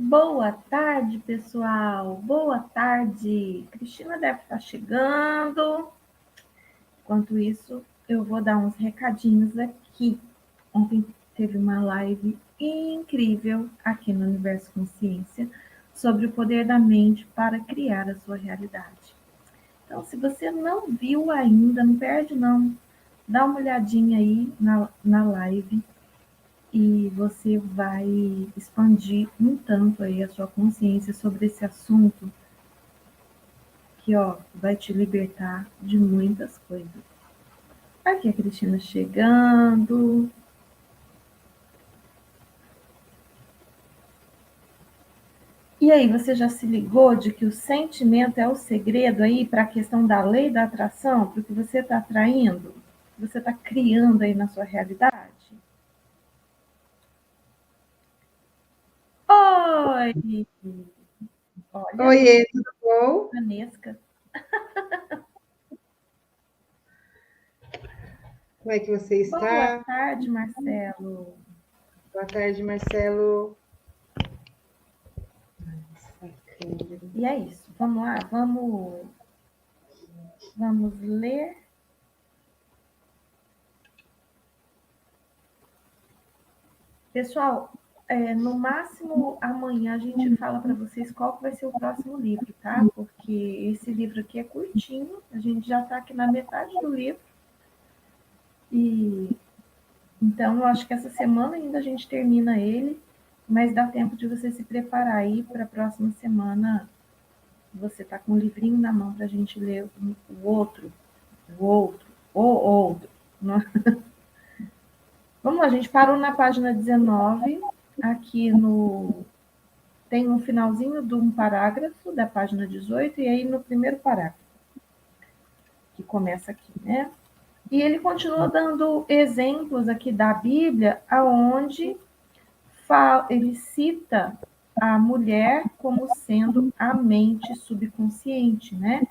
Boa tarde, pessoal. Boa tarde. Cristina deve estar chegando. Enquanto isso, eu vou dar uns recadinhos aqui. Ontem teve uma live incrível aqui no Universo Consciência sobre o poder da mente para criar a sua realidade. Então, se você não viu ainda, não perde não. Dá uma olhadinha aí na live e você vai expandir um tanto aí a sua consciência sobre esse assunto que, vai te libertar de muitas coisas. Aqui a Cristina chegando. E aí, você já se ligou de que o sentimento é o segredo aí para a questão da lei da atração, para o que você está atraindo, você está criando aí na sua realidade? Oi! Olha, Oiê, tudo bom? Vanesca. Como é que você Boa está? tarde, Marcelo. Boa tarde, Marcelo. E é isso. Vamos lá, vamos ler. Pessoal, no máximo amanhã a gente fala para vocês qual que vai ser o próximo livro, tá? Porque esse livro aqui é curtinho, a gente já está aqui na metade do livro. E então eu acho que essa semana ainda a gente termina ele, mas dá tempo de você se preparar aí para a próxima semana. Você tá com o livrinho na mão para a gente ler o outro, o outro, o outro. Vamos lá, a gente parou na página 19, aqui no. Tem um finalzinho de um parágrafo da página 18, e aí no primeiro parágrafo, que começa aqui, né? E ele continua dando exemplos aqui da Bíblia, aonde ele cita a mulher como sendo a mente subconsciente, né?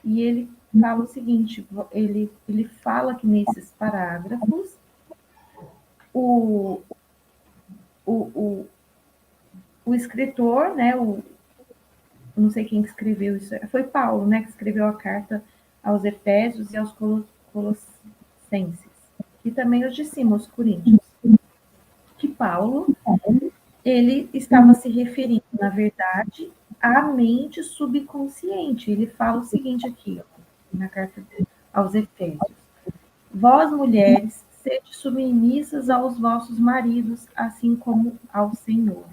E ele fala o seguinte, ele fala que nesses parágrafos o, o, o, o escritor, né, não sei quem escreveu isso, foi Paulo, né, que escreveu a carta aos Efésios e aos Colossenses, e também os de cima, os Coríntios, que Paulo, ele estava se referindo, na verdade, à mente subconsciente. Ele fala o seguinte aqui, na carta aos Efésios: vós, mulheres, sede submissas aos vossos maridos, assim como ao Senhor.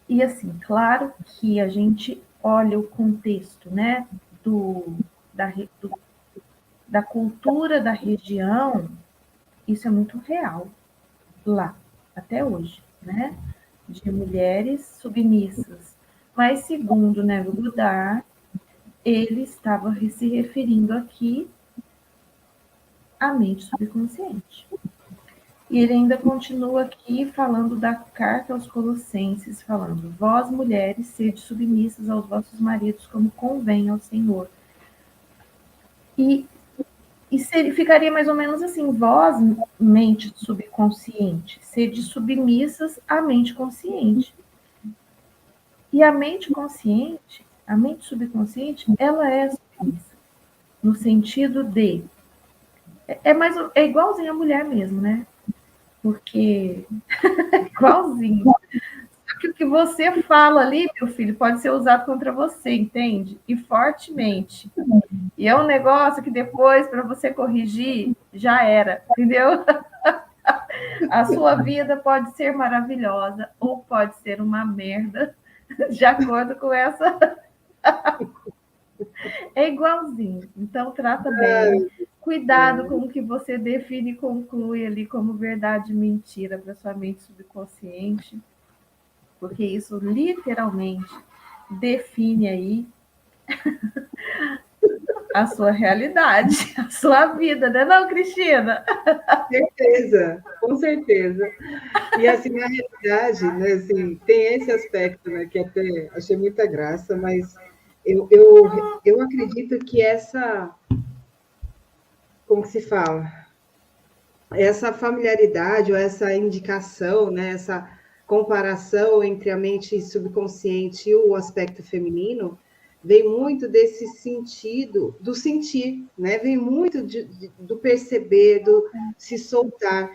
E assim, claro que a gente olha o contexto, né, da, do, da cultura da região, isso é muito real lá, até hoje, né, de mulheres submissas. Mas, segundo Neville Goddard, ele estava se referindo aqui à mente subconsciente. E ele ainda continua aqui falando da carta aos Colossenses, falando: vós, mulheres, sede submissas aos vossos maridos, como convém ao Senhor. E, ficaria mais ou menos assim: vós, mente subconsciente, sede submissas à mente consciente. E a mente consciente, a mente subconsciente, ela é submissa, no sentido de. É igualzinho a mulher mesmo, né? Porque é igualzinho. Que o que você fala ali, meu filho, pode ser usado contra você, entende? E fortemente. E é um negócio que depois, para você corrigir, já era, entendeu? A sua vida pode ser maravilhosa ou pode ser uma merda, de acordo com essa. É igualzinho. Então, trata bem. Cuidado com o que você define e conclui ali como verdade e mentira para sua mente subconsciente, porque isso literalmente define aí a sua realidade, a sua vida, né, não, Cristina? Certeza, com certeza. E assim, na realidade, né, assim, tem esse aspecto, né, que até achei muita graça, mas eu acredito que essa, como que se fala? Essa familiaridade ou essa indicação, né, comparação entre a mente subconsciente e o aspecto feminino, vem muito desse sentido, do sentir, né? Vem muito do perceber, do se soltar.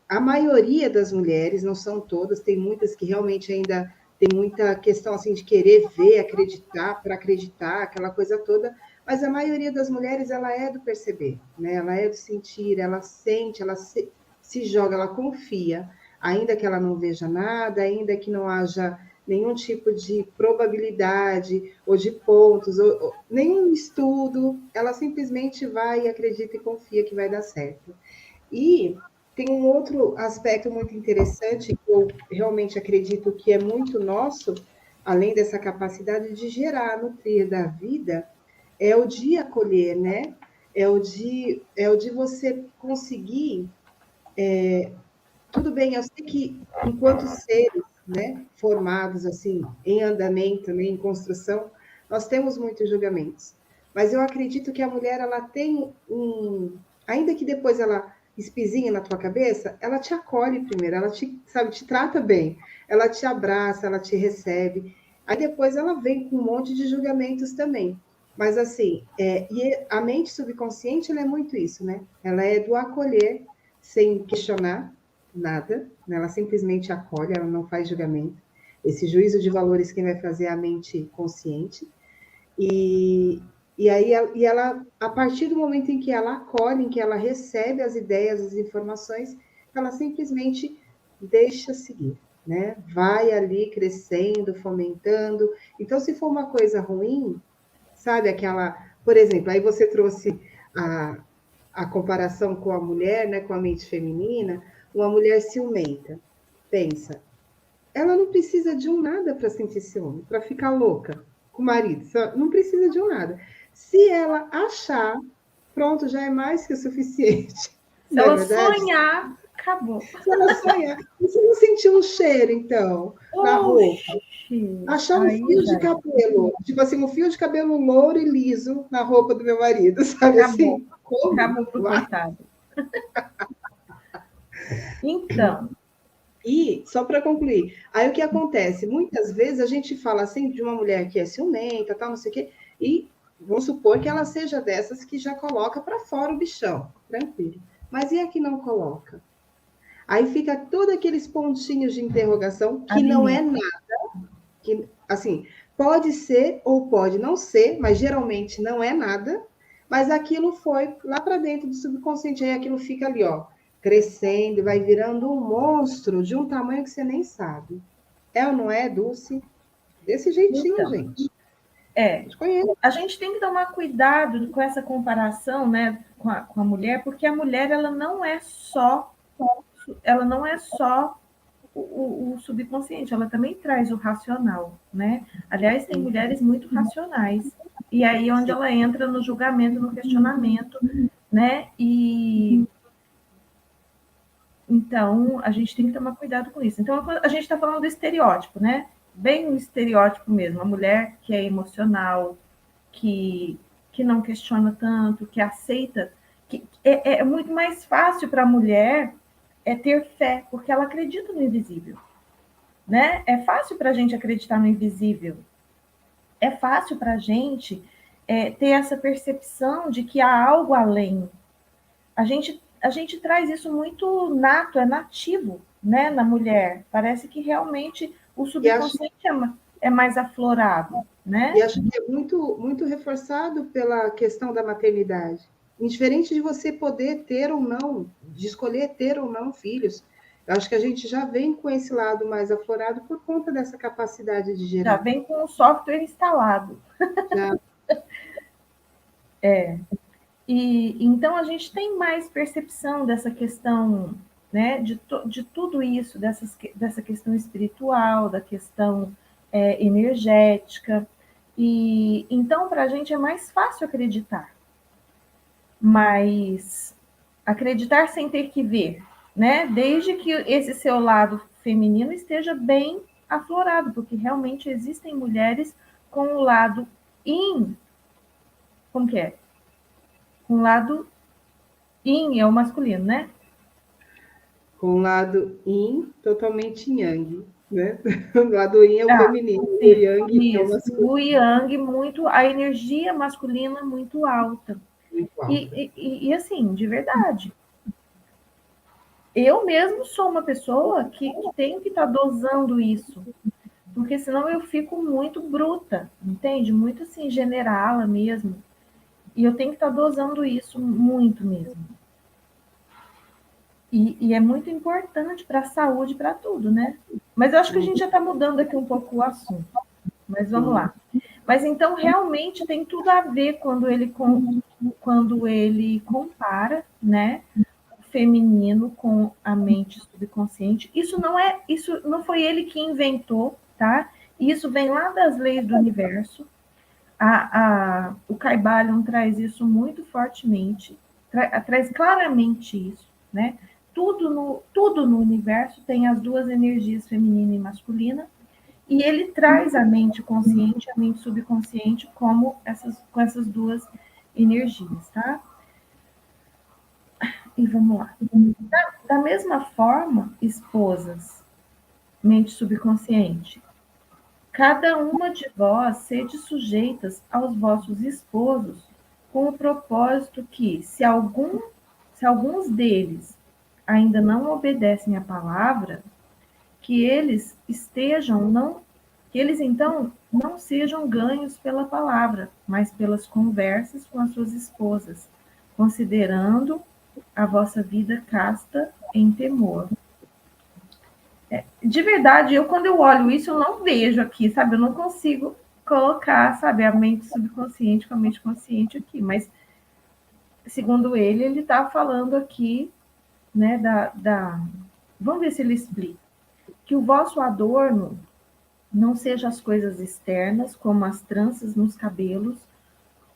A maioria das mulheres, não são todas, tem muitas que realmente ainda tem muita questão assim de querer ver, acreditar, para acreditar, aquela coisa toda, mas a maioria das mulheres, ela é do perceber, né? Ela é do sentir, ela sente, ela se joga, ela confia, ainda que ela não veja nada, ainda que não haja nenhum tipo de probabilidade ou de pontos, ou nenhum estudo, ela simplesmente vai, acredita e confia que vai dar certo. E tem um outro aspecto muito interessante que eu realmente acredito que é muito nosso, além dessa capacidade de gerar, nutrir da vida, é o de acolher, né? É o de você conseguir. Tudo bem, eu sei que enquanto seres, né, formados assim, em andamento, né, em construção, nós temos muitos julgamentos. Mas eu acredito que a mulher, ela tem ainda que depois ela espizinha na tua cabeça, ela te acolhe primeiro, ela te, sabe, te trata bem, ela te abraça, ela te recebe. Aí depois ela vem com um monte de julgamentos também. Mas assim, e a mente subconsciente, ela é muito isso, né? Ela é do acolher sem questionar nada, né? Ela simplesmente acolhe, ela não faz julgamento. Esse juízo de valores quem vai fazer é a mente consciente. E, e aí ela, a partir do momento em que ela acolhe, em que ela recebe as ideias, as informações, ela simplesmente deixa seguir, né? Vai ali crescendo, fomentando. Então, se for uma coisa ruim, sabe aquela, por exemplo, aí você trouxe a comparação com a mulher, né, com a mente feminina, uma mulher ciumenta. Pensa, ela não precisa de um nada para sentir ciúme, para ficar louca com o marido, não precisa de um nada. Se ela achar, pronto, já é mais que o suficiente. Se Não é ela verdade? sonhar, acabou. Se ela sonhar, e se não sentir um cheiro, então, na roupa? Oxi, Achar um aí fio de já cabelo, tipo assim, um fio de cabelo louro e liso na roupa do meu marido, sabe acabou. assim? Como? Acabou pro Vai. coitado. Então, E, só para concluir, aí o que acontece? Muitas vezes a gente fala assim de uma mulher que é ciumenta, tal, não sei o quê, e vamos supor que ela seja dessas que já coloca para fora o bichão, tranquilo. Mas e a que não coloca? Aí fica todos aqueles pontinhos de interrogação que não é Aline, nada, que, assim, pode ser ou pode não ser, mas geralmente não é nada, mas aquilo foi lá para dentro do subconsciente, aí aquilo fica ali, ó, crescendo, vai virando um monstro de um tamanho que você nem sabe. É ou não é, Dulce? Desse jeitinho, então, gente. A gente conhece. a gente tem que tomar cuidado com essa comparação, né, com a mulher, porque a mulher ela não é só o subconsciente, ela também traz o racional, né? Aliás, tem mulheres muito racionais. E aí onde ela entra no julgamento, no questionamento, né? E então a gente tem que tomar cuidado com isso. Então a gente está falando do estereótipo, né? Bem um estereótipo mesmo, a mulher que é emocional, que, que não questiona tanto, que aceita, que é muito mais fácil para a mulher ter fé, porque ela acredita no invisível. Né? É fácil para a gente acreditar no invisível. É fácil para a gente ter essa percepção de que há algo além. A gente traz isso muito nato, é nativo, né, na mulher. Parece que realmente o E acho, subconsciente é mais aflorado, e né? acho que é muito, muito reforçado pela questão da maternidade. Indiferente de você poder ter ou não, de escolher ter ou não filhos, eu acho que a gente já vem com esse lado mais aflorado por conta dessa capacidade de Já gerar. vem com o software instalado. Já. E então a gente tem mais percepção dessa questão, né, de tudo isso, dessa questão espiritual, da questão energética. E então para a gente é mais fácil acreditar, mas acreditar sem ter que ver, né? Desde que esse seu lado feminino esteja bem aflorado, porque realmente existem mulheres com o lado yin, como que é? Com o lado yin é o masculino, né? com o lado yin totalmente yang, né? O lado yin é o feminino, o sim, yang é o isso. masculino. O yang, muito, a energia masculina muito alta. Muito alta. E assim, de verdade, eu mesmo sou uma pessoa que tem que estar dosando isso, porque senão eu fico muito bruta, entende? Muito assim, generala mesmo. E eu tenho que estar dosando isso muito mesmo. E é muito importante para a saúde, para tudo, né? Mas eu acho que a gente já está mudando aqui um pouco o assunto. Mas vamos Sim. lá. Mas então realmente tem tudo a ver quando ele compara, né, o feminino com a mente subconsciente. Isso não foi ele que inventou, tá? Isso vem lá das leis do universo. O Caibalion traz isso muito fortemente, traz claramente isso, né? Tudo no universo tem as duas energias, feminina e masculina, e ele traz a mente consciente e a mente subconsciente com essas duas energias, tá? E vamos lá. Da mesma forma, esposas, mente subconsciente, cada uma de vós sede sujeitas aos vossos esposos, com o propósito que, se alguns deles ainda não obedecem à palavra, que eles que eles então não sejam ganhos pela palavra, mas pelas conversas com as suas esposas, considerando a vossa vida casta em temor. De verdade, quando eu olho isso, eu não vejo aqui, sabe? Eu não consigo colocar, sabe, a mente subconsciente com a mente consciente aqui, mas segundo ele está falando aqui, né, vamos ver se ele explica, que o vosso adorno não seja as coisas externas, como as tranças nos cabelos,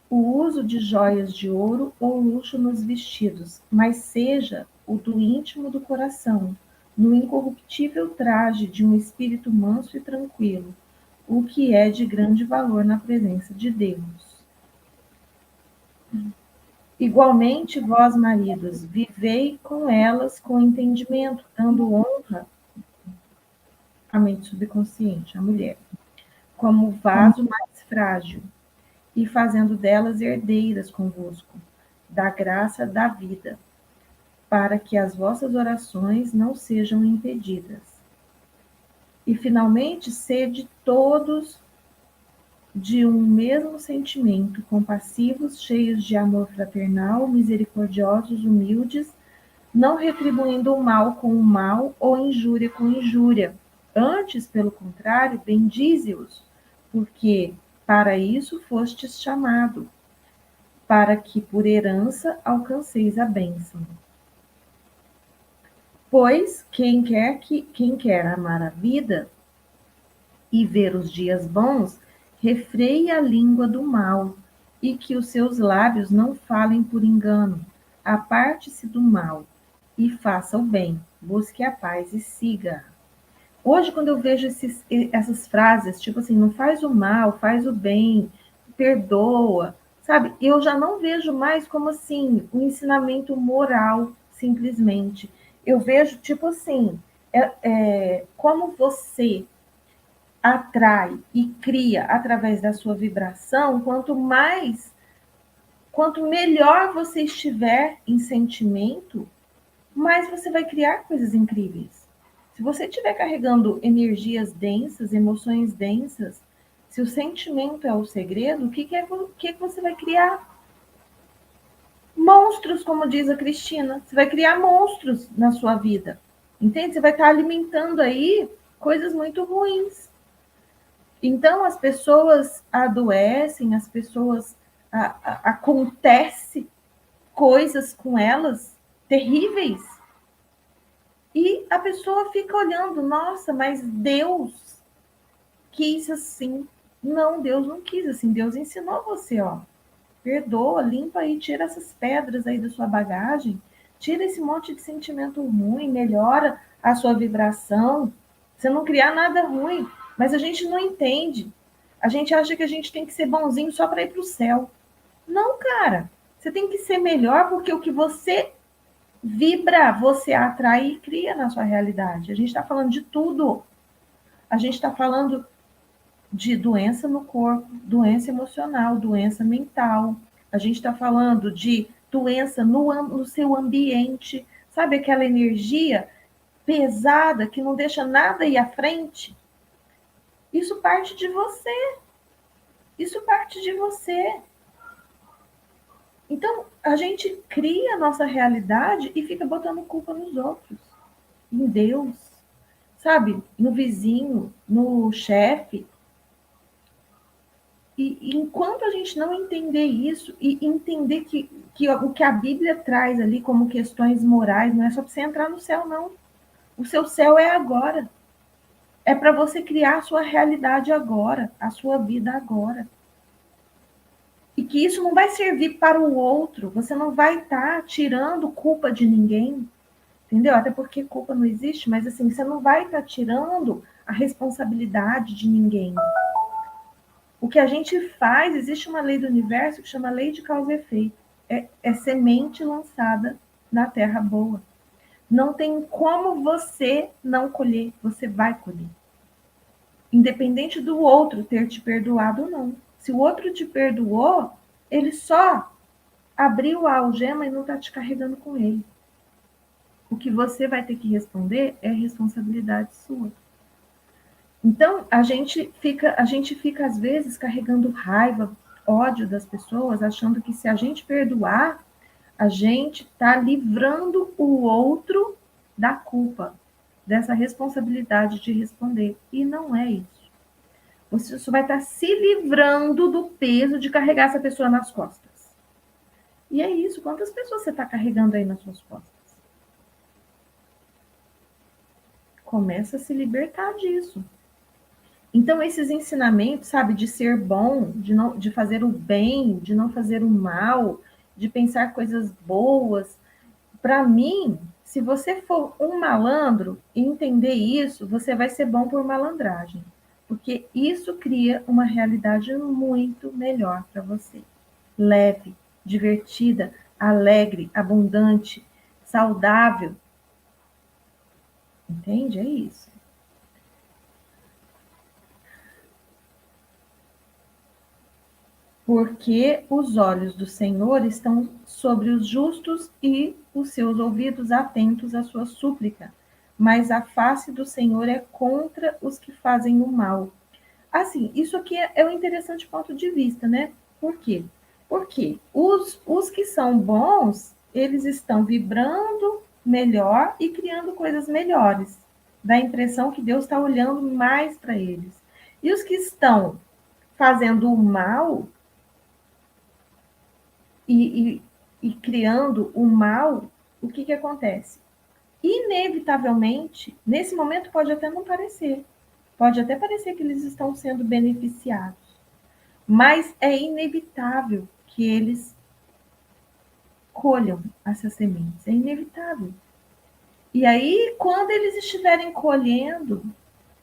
o uso de joias de ouro ou luxo nos vestidos, mas seja o do íntimo do coração, no incorruptível traje de um espírito manso e tranquilo, o que é de grande valor na presença de Deus. Igualmente, vós, maridos, vivei com elas com entendimento, dando honra à mente subconsciente, à mulher, como vaso mais frágil, e fazendo delas herdeiras convosco, da graça da vida, para que as vossas orações não sejam impedidas. E, finalmente, sede todos de um mesmo sentimento, compassivos, cheios de amor fraternal, misericordiosos, humildes, não retribuindo o mal com o mal ou injúria com injúria. Antes, pelo contrário, bendize-os, porque para isso fostes chamado, para que por herança alcanceis a bênção. Pois quem quer amar a vida e ver os dias bons, refreie a língua do mal, e que os seus lábios não falem por engano. Aparte-se do mal e faça o bem, busque a paz e siga. Hoje, quando eu vejo essas frases, tipo assim, não faz o mal, faz o bem, perdoa, sabe? Eu já não vejo mais como assim, um ensinamento moral, simplesmente. Eu vejo, tipo assim, como você atrai e cria através da sua vibração, quanto melhor você estiver em sentimento, mais você vai criar coisas incríveis. Se você estiver carregando energias densas, emoções densas, se o sentimento é o segredo, o que você vai criar? Monstros, como diz a Cristina. Você vai criar monstros na sua vida. Entende? Você vai estar alimentando aí coisas muito ruins. Então, as pessoas adoecem, as pessoas acontece coisas com elas terríveis. E a pessoa fica olhando, nossa, mas Deus quis assim. Não, Deus não quis assim. Deus ensinou você, ó. Perdoa, limpa aí, tira essas pedras aí da sua bagagem, tira esse monte de sentimento ruim, melhora a sua vibração. Você não criar nada ruim, mas a gente não entende. A gente acha que a gente tem que ser bonzinho só para ir para o céu. Não, cara. Você tem que ser melhor porque o que você vibra, você atrai e cria na sua realidade. A gente está falando de tudo. A gente está falando de doença no corpo, doença emocional, doença mental. A gente está falando de doença no seu ambiente. Sabe aquela energia pesada que não deixa nada ir à frente? Isso parte de você. Isso parte de você. Então, a gente cria a nossa realidade e fica botando culpa nos outros, em Deus, sabe? No vizinho, no chefe. E enquanto a gente não entender isso e entender que o que a Bíblia traz ali como questões morais não é só para você entrar no céu, não. O seu céu é agora. É para você criar a sua realidade agora, a sua vida agora. E que isso não vai servir para o outro. Você não vai estar tirando culpa de ninguém, entendeu? Até porque culpa não existe, mas assim, você não vai estar tirando a responsabilidade de ninguém. O que a gente faz, existe uma lei do universo que chama lei de causa e efeito. É semente lançada na terra boa. Não tem como você não colher, você vai colher. Independente do outro ter te perdoado ou não. Se o outro te perdoou, ele só abriu a algema e não está te carregando com ele. O que você vai ter que responder é responsabilidade sua. Então, a gente fica às vezes carregando raiva, ódio das pessoas, achando que se a gente perdoar, a gente está livrando o outro da culpa, dessa responsabilidade de responder. E não é isso. Você só vai estar se livrando do peso de carregar essa pessoa nas costas. E é isso. Quantas pessoas você está carregando aí nas suas costas? Começa a se libertar disso. Então, esses ensinamentos, sabe, de ser bom, de fazer o bem, de não fazer o mal, de pensar coisas boas, para mim, se você for um malandro e entender isso, você vai ser bom por malandragem. Porque isso cria uma realidade muito melhor para você. Leve, divertida, alegre, abundante, saudável. Entende? É isso. Porque os olhos do Senhor estão sobre os justos e os seus ouvidos atentos à sua súplica. Mas a face do Senhor é contra os que fazem o mal. Assim, isso aqui é um interessante ponto de vista, né? Por quê? Porque os que são bons, eles estão vibrando melhor e criando coisas melhores. Dá a impressão que Deus está olhando mais para eles. E os que estão fazendo o mal e, e criando o mal, o que acontece? Inevitavelmente, nesse momento pode até não parecer, pode até parecer que eles estão sendo beneficiados, mas é inevitável que eles colham essas sementes, é inevitável. E aí, quando eles estiverem colhendo,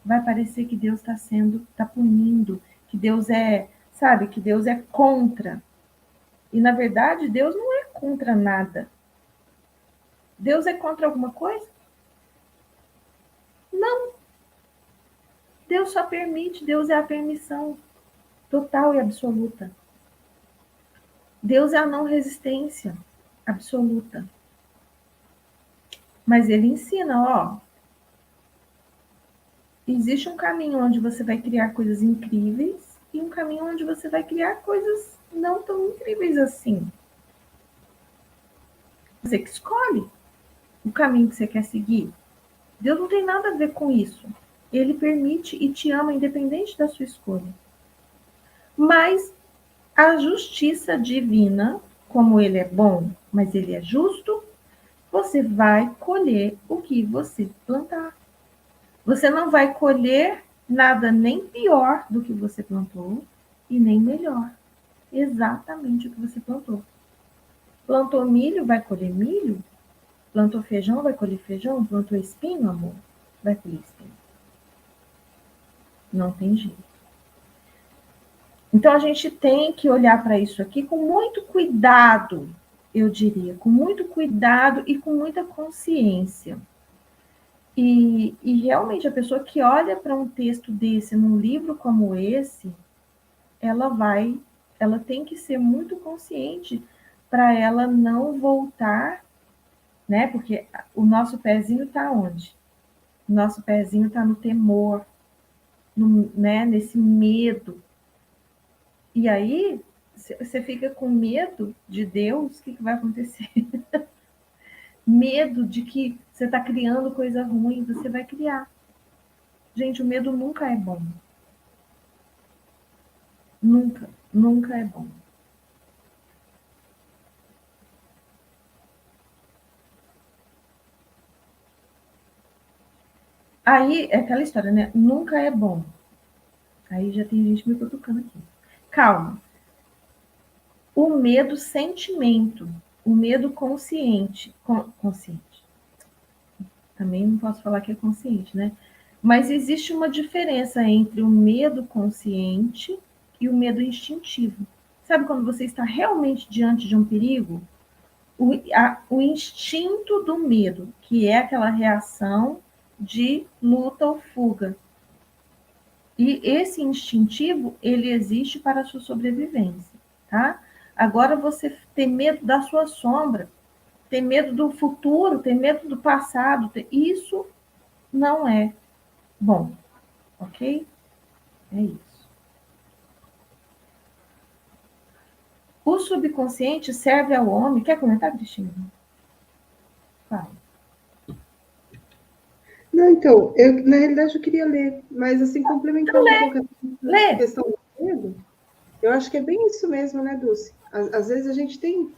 vai parecer que Deus está punindo, que Deus sabe, que Deus é contra. E na verdade, Deus não é contra nada. Deus é contra alguma coisa? Não. Deus só permite, Deus é a permissão total e absoluta. Deus é a não resistência absoluta. Mas ele ensina, ó, existe um caminho onde você vai criar coisas incríveis e um caminho onde você vai criar coisas não tão incríveis assim. Você que escolhe o caminho que você quer seguir. Deus não tem nada a ver com isso. Ele permite e te ama independente da sua escolha. Mas a justiça divina, como ele é bom, mas ele é justo, você vai colher o que você plantar. Você não vai colher nada nem pior do que você plantou e nem melhor. Exatamente o que você plantou. Plantou milho, vai colher milho. Plantou feijão, vai colher feijão. Plantou espinho, amor, vai colher espinho. Não tem jeito. Então, a gente tem que olhar para isso aqui com muito cuidado, eu diria, com muito cuidado e com muita consciência. E realmente a pessoa que olha para um texto desse, num livro como esse, ela tem que ser muito consciente para ela não voltar, né? Porque o nosso pezinho está onde? O nosso pezinho está no temor, né? Nesse medo. E aí, você fica com medo de Deus, o que vai acontecer? Medo de que você está criando coisa ruim, você vai criar. Gente, o medo nunca é bom. Nunca, nunca é bom. Aí é aquela história, né? Nunca é bom. Aí já tem gente me cutucando aqui. Calma. O medo sentimento, o medo consciente, consciente. Também não posso falar que é consciente, né? Mas existe uma diferença entre o medo consciente e o medo instintivo. Sabe quando você está realmente diante de um perigo? O instinto do medo, que é aquela reação de luta ou fuga. E esse instintivo, ele existe para a sua sobrevivência, tá? Agora, você ter medo da sua sombra, ter medo do futuro, ter medo do passado, isso não é bom, ok? É isso. O subconsciente serve ao homem... Quer comentar, Cristina? Fala. Não, então, na realidade eu queria ler, mas assim, complementando um pouco a questão do medo, eu acho que é bem isso mesmo, né, Dulce? Às vezes a gente tem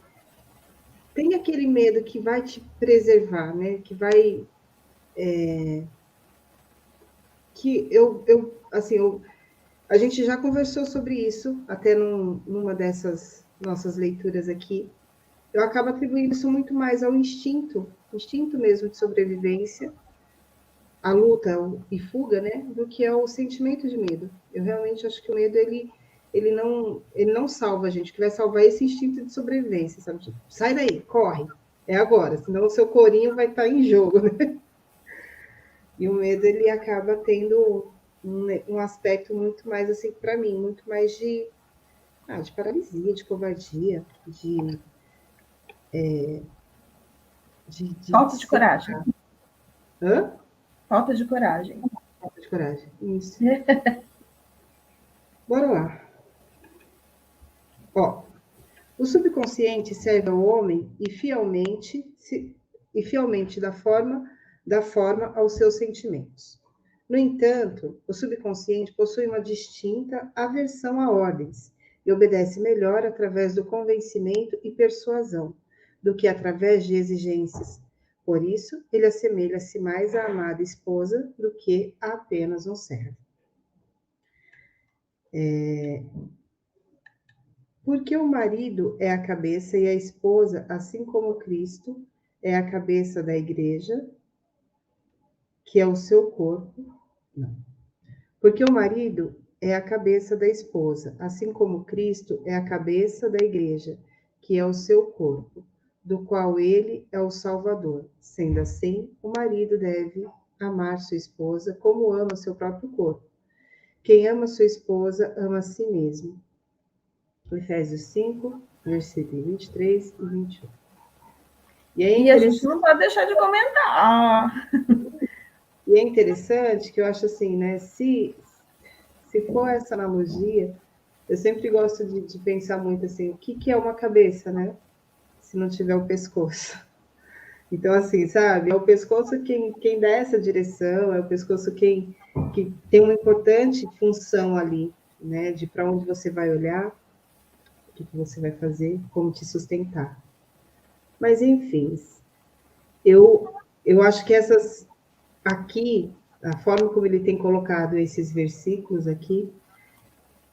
aquele medo que vai te preservar, né? Que vai... a gente já conversou sobre isso, até numa dessas nossas leituras aqui. Eu acabo atribuindo isso muito mais ao instinto mesmo de sobrevivência, a luta e fuga, né, do que ao sentimento de medo. Eu realmente acho que o medo, ele não salva a gente. O que vai salvar é esse instinto de sobrevivência, sabe? Tipo, sai daí, corre, é agora, senão o seu corinho vai estar em jogo, né? E o medo, ele acaba tendo um aspecto muito mais, assim, para mim, muito mais de paralisia, de covardia, Falta de coragem. Hã? Falta de coragem. Falta de coragem, isso. Bora lá. Ó, o subconsciente serve ao homem e fielmente da forma aos seus sentimentos. No entanto, o subconsciente possui uma distinta aversão a ordens e obedece melhor através do convencimento e persuasão do que através de exigências. Por isso, ele assemelha-se mais à amada esposa do que a apenas um servo. Porque o marido é a cabeça e a esposa, assim como Cristo, é a cabeça da igreja, que é o seu corpo. Não. Porque o marido é a cabeça da esposa, assim como Cristo é a cabeça da igreja, que é o seu corpo, do qual ele é o Salvador. Sendo assim, o marido deve amar sua esposa como ama seu próprio corpo. Quem ama sua esposa ama a si mesmo. Efésios 5, versículos 23 e 21. E a gente não pode deixar de comentar. E é interessante que eu acho assim, né? Se for essa analogia, eu sempre gosto de pensar muito assim, o que é uma cabeça, né? Se não tiver o pescoço. Então, assim, sabe? É o pescoço quem dá essa direção, é o pescoço que tem uma importante função ali, né? De para onde você vai olhar, o que você vai fazer, como te sustentar. Mas, enfim, eu acho que essas aqui, a forma como ele tem colocado esses versículos aqui,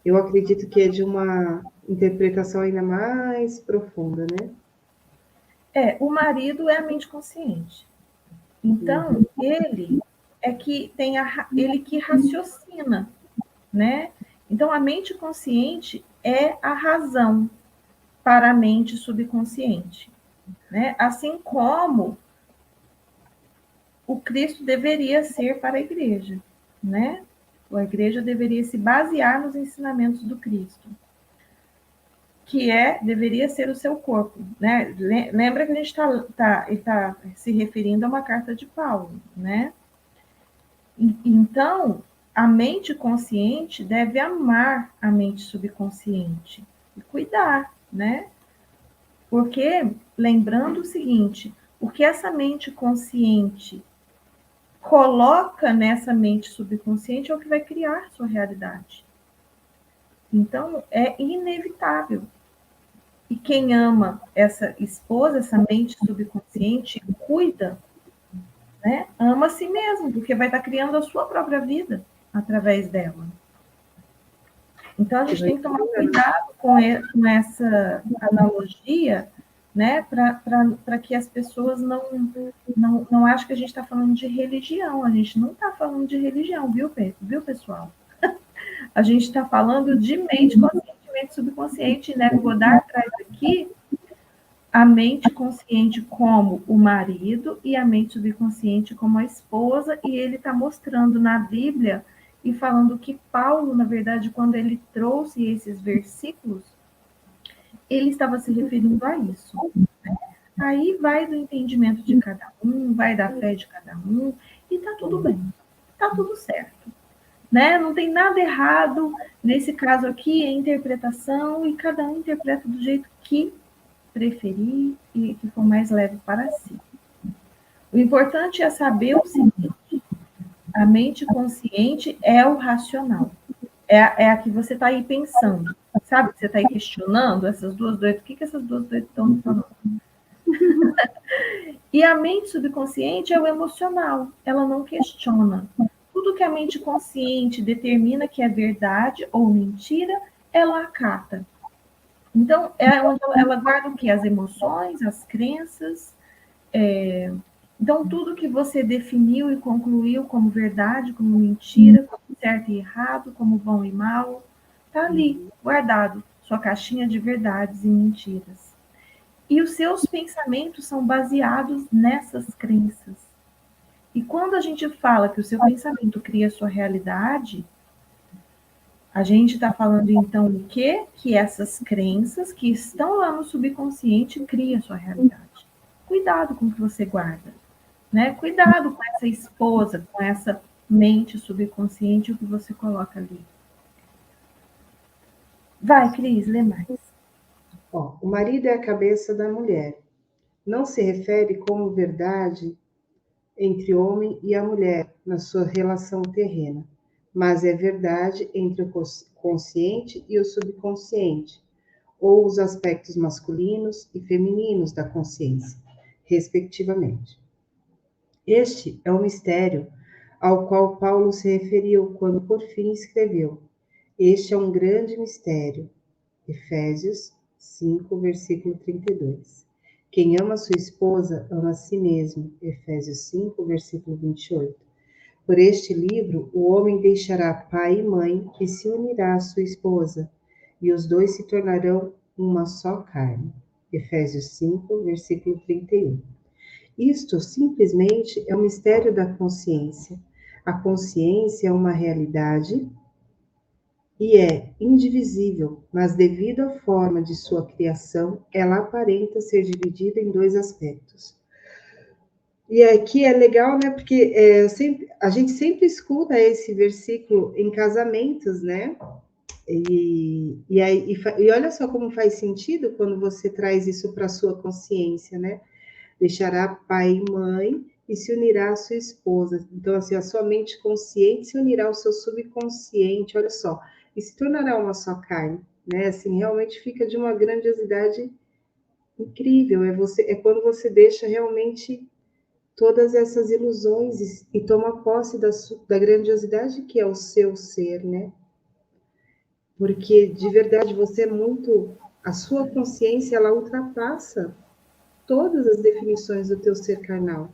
eu acredito que é de uma interpretação ainda mais profunda, né? O marido é a mente consciente. Então, ele é que tem ele que raciocina, né? Então, a mente consciente é a razão. para a mente subconsciente, né? Assim como o Cristo deveria ser para a igreja, né? A igreja deveria se basear nos ensinamentos do Cristo, que deveria ser o seu corpo, né? Lembra que a gente está se referindo a uma carta de Paulo, né? Então, a mente consciente deve amar a mente subconsciente e cuidar, né? Porque, lembrando o seguinte, o que essa mente consciente coloca nessa mente subconsciente é o que vai criar sua realidade. Então, é inevitável. E quem ama essa esposa, essa mente subconsciente, cuida, né? Ama a si mesmo, porque vai estar criando a sua própria vida através dela. Então, a gente tem que tomar cuidado com essa analogia, né? Para que as pessoas não achem que a gente está falando de religião. A gente não está falando de religião, viu, pessoal? A gente está falando de mente consciente, mente subconsciente, né? O Godard traz aqui a mente consciente como o marido e a mente subconsciente como a esposa, e ele está mostrando na Bíblia e falando que Paulo, na verdade, quando ele trouxe esses versículos, ele estava se referindo a isso. Aí vai do entendimento de cada um, vai da fé de cada um, e tá tudo bem, tá tudo certo. Né? Não tem nada errado nesse caso aqui, é interpretação, e cada um interpreta do jeito que preferir e que for mais leve para si. O importante é saber o seguinte: a mente consciente é o racional, é a que você está aí pensando, sabe? Você está aí questionando essas duas doidas, o que essas duas doidas estão me falando? E a mente subconsciente é o emocional, ela não questiona. Tudo que a mente consciente determina que é verdade ou mentira, ela acata. Então, é onde ela guarda o quê? As emoções, as crenças. Então, tudo que você definiu e concluiu como verdade, como mentira, como certo e errado, como bom e mal, está ali, guardado, sua caixinha de verdades e mentiras. E os seus pensamentos são baseados nessas crenças. E quando a gente fala que o seu pensamento cria a sua realidade, a gente está falando, então, o quê? Que essas crenças que estão lá no subconsciente criam a sua realidade. Cuidado com o que você guarda, né? Cuidado com essa esposa, com essa mente subconsciente, o que você coloca ali. Vai, Cris, lê mais. Ó, o marido é a cabeça da mulher. Não se refere como verdade entre o homem e a mulher na sua relação terrena, mas é verdade entre o consciente e o subconsciente, ou os aspectos masculinos e femininos da consciência, respectivamente. Este é o mistério ao qual Paulo se referiu quando por fim escreveu: Este é um grande mistério. Efésios 5, versículo 32. Quem ama sua esposa, ama a si mesmo. Efésios 5, versículo 28. Por este livro, o homem deixará pai e mãe e se unirá à sua esposa, e os dois se tornarão uma só carne. Efésios 5, versículo 31. Isto simplesmente é o mistério da consciência. A consciência é uma realidade e é indivisível, mas devido à forma de sua criação, ela aparenta ser dividida em dois aspectos. E aqui é legal, né? Porque a gente sempre escuta esse versículo em casamentos, né? E olha só como faz sentido quando você traz isso para a sua consciência, né? Deixará pai e mãe e se unirá à sua esposa. Então, assim, a sua mente consciente se unirá ao seu subconsciente, olha só, e se tornará uma só carne, né? Assim, realmente fica de uma grandiosidade incrível. É quando você deixa realmente todas essas ilusões e toma posse da grandiosidade que é o seu ser, né? Porque de verdade você é muito, a sua consciência ela ultrapassa todas as definições do teu ser carnal.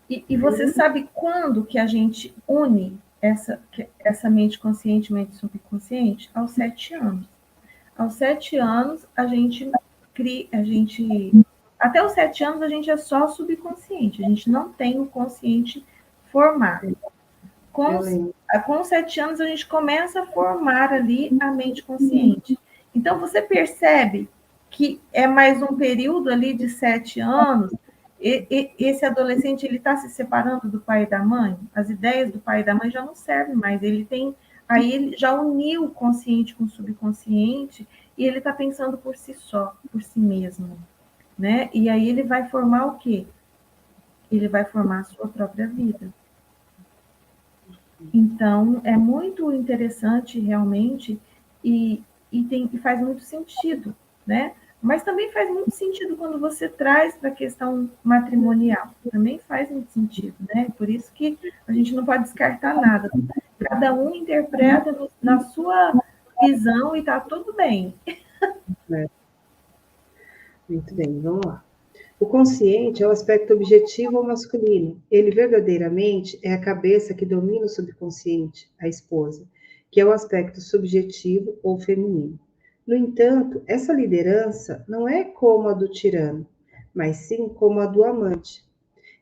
E você sabe quando que a gente une essa mente consciente, mente subconsciente? Aos 7 anos. Aos 7 anos, a gente cria, até os 7 anos a gente é só subconsciente, a gente não tem o consciente formado. Com 7 anos a gente começa a formar ali a mente consciente. Então você percebe que é mais um período ali de 7 anos, esse adolescente ele está se separando do pai e da mãe, as ideias do pai e da mãe já não servem mais, aí ele já uniu o consciente com o subconsciente e ele está pensando por si só, por si mesmo, né? E aí ele vai formar o quê? Ele vai formar a sua própria vida. Então, é muito interessante realmente e faz muito sentido, né? Mas também faz muito sentido quando você traz para a questão matrimonial. Também faz muito sentido, né? Por isso que a gente não pode descartar nada. Cada um interpreta na sua visão e está tudo bem. Muito bem, vamos lá. O consciente é o aspecto objetivo ou masculino. Ele verdadeiramente é a cabeça que domina o subconsciente, a esposa, que é o aspecto subjetivo ou feminino. No entanto, essa liderança não é como a do tirano, mas sim como a do amante.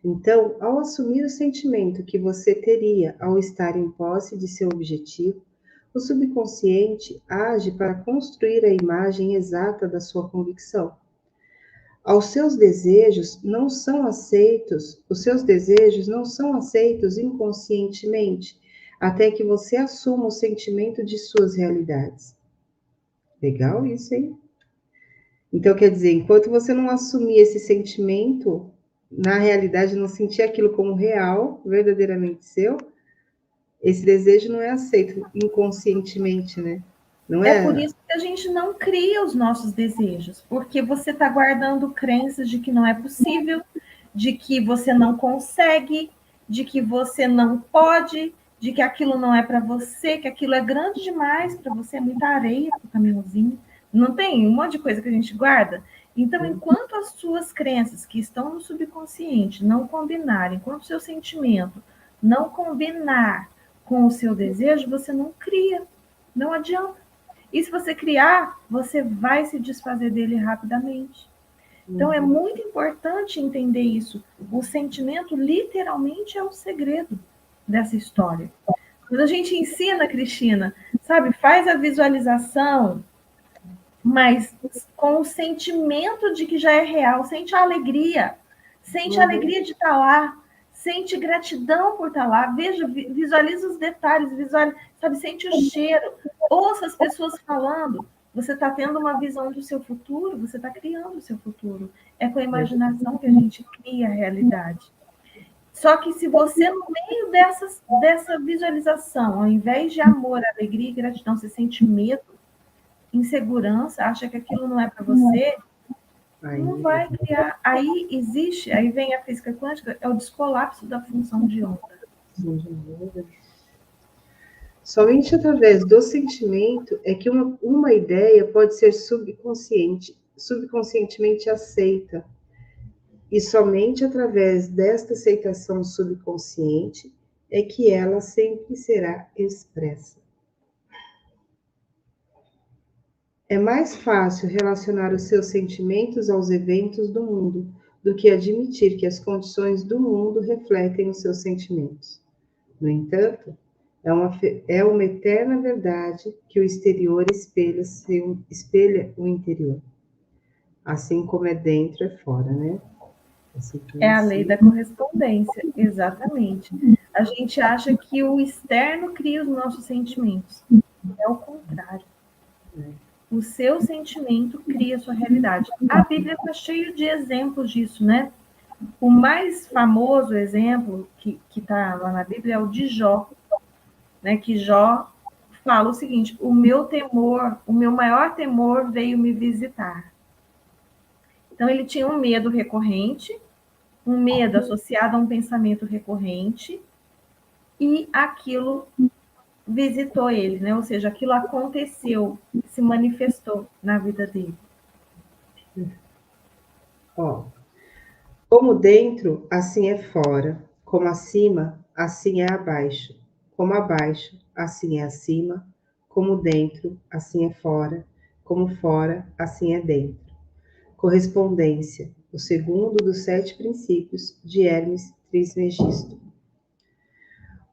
Então, ao assumir o sentimento que você teria ao estar em posse de seu objetivo, o subconsciente age para construir a imagem exata da sua convicção. Os seus desejos não são aceitos inconscientemente, até que você assuma o sentimento de suas realidades. Legal isso, hein? Então, quer dizer, enquanto você não assumir esse sentimento, na realidade não sentir aquilo como real, verdadeiramente seu, esse desejo não é aceito inconscientemente, né? Não É por é? isso que a gente não cria os nossos desejos, porque você está guardando crenças de que não é possível, de que você não consegue, de que você não pode, de que aquilo não é para você, que aquilo é grande demais para você, é muita areia para o caminhozinho. Não tem um monte de coisa que a gente guarda? Então, enquanto as suas crenças que estão no subconsciente não combinarem, enquanto o seu sentimento não combinar com o seu desejo, você não cria. Não adianta. E se você criar, você vai se desfazer dele rapidamente. Então é muito importante entender isso. O sentimento literalmente é o segredo dessa história. Quando a gente ensina, Cristina, sabe, faz a visualização, mas com o sentimento de que já é real, sente a alegria de estar lá, sente gratidão por estar lá, veja, visualiza os detalhes, sabe, sente o cheiro, ouça as pessoas falando. Você está tendo uma visão do seu futuro, você está criando o seu futuro. É com a imaginação que a gente cria a realidade. Só que se você, no meio dessa visualização, ao invés de amor, alegria e gratidão, você sente medo, insegurança, acha que aquilo não é para você, não vai criar. Aí vem a física quântica, é o descolapso da função de onda. Somente através do sentimento é que uma ideia pode ser subconscientemente aceita. E somente através desta aceitação subconsciente é que ela sempre será expressa. É mais fácil relacionar os seus sentimentos aos eventos do mundo do que admitir que as condições do mundo refletem os seus sentimentos. No entanto, é uma eterna verdade que o exterior espelha o interior. Assim como é dentro, é fora, né? Assim é a lei da correspondência, exatamente. A gente acha que o externo cria os nossos sentimentos. É o contrário. O seu sentimento cria a sua realidade. A Bíblia está cheia de exemplos disso, né? O mais famoso exemplo que está lá na Bíblia é o de Jó, né? Que Jó fala o seguinte: o meu maior temor veio me visitar. Então ele tinha um medo recorrente, um medo associado a um pensamento recorrente, e aquilo visitou ele, né? Ou seja, aquilo aconteceu, se manifestou na vida dele. Como dentro, assim é fora. Como acima, assim é abaixo. Como abaixo, assim é acima. Como dentro, assim é fora. como fora, assim é dentro. Correspondência, o segundo dos 7 princípios de Hermes Trismegisto.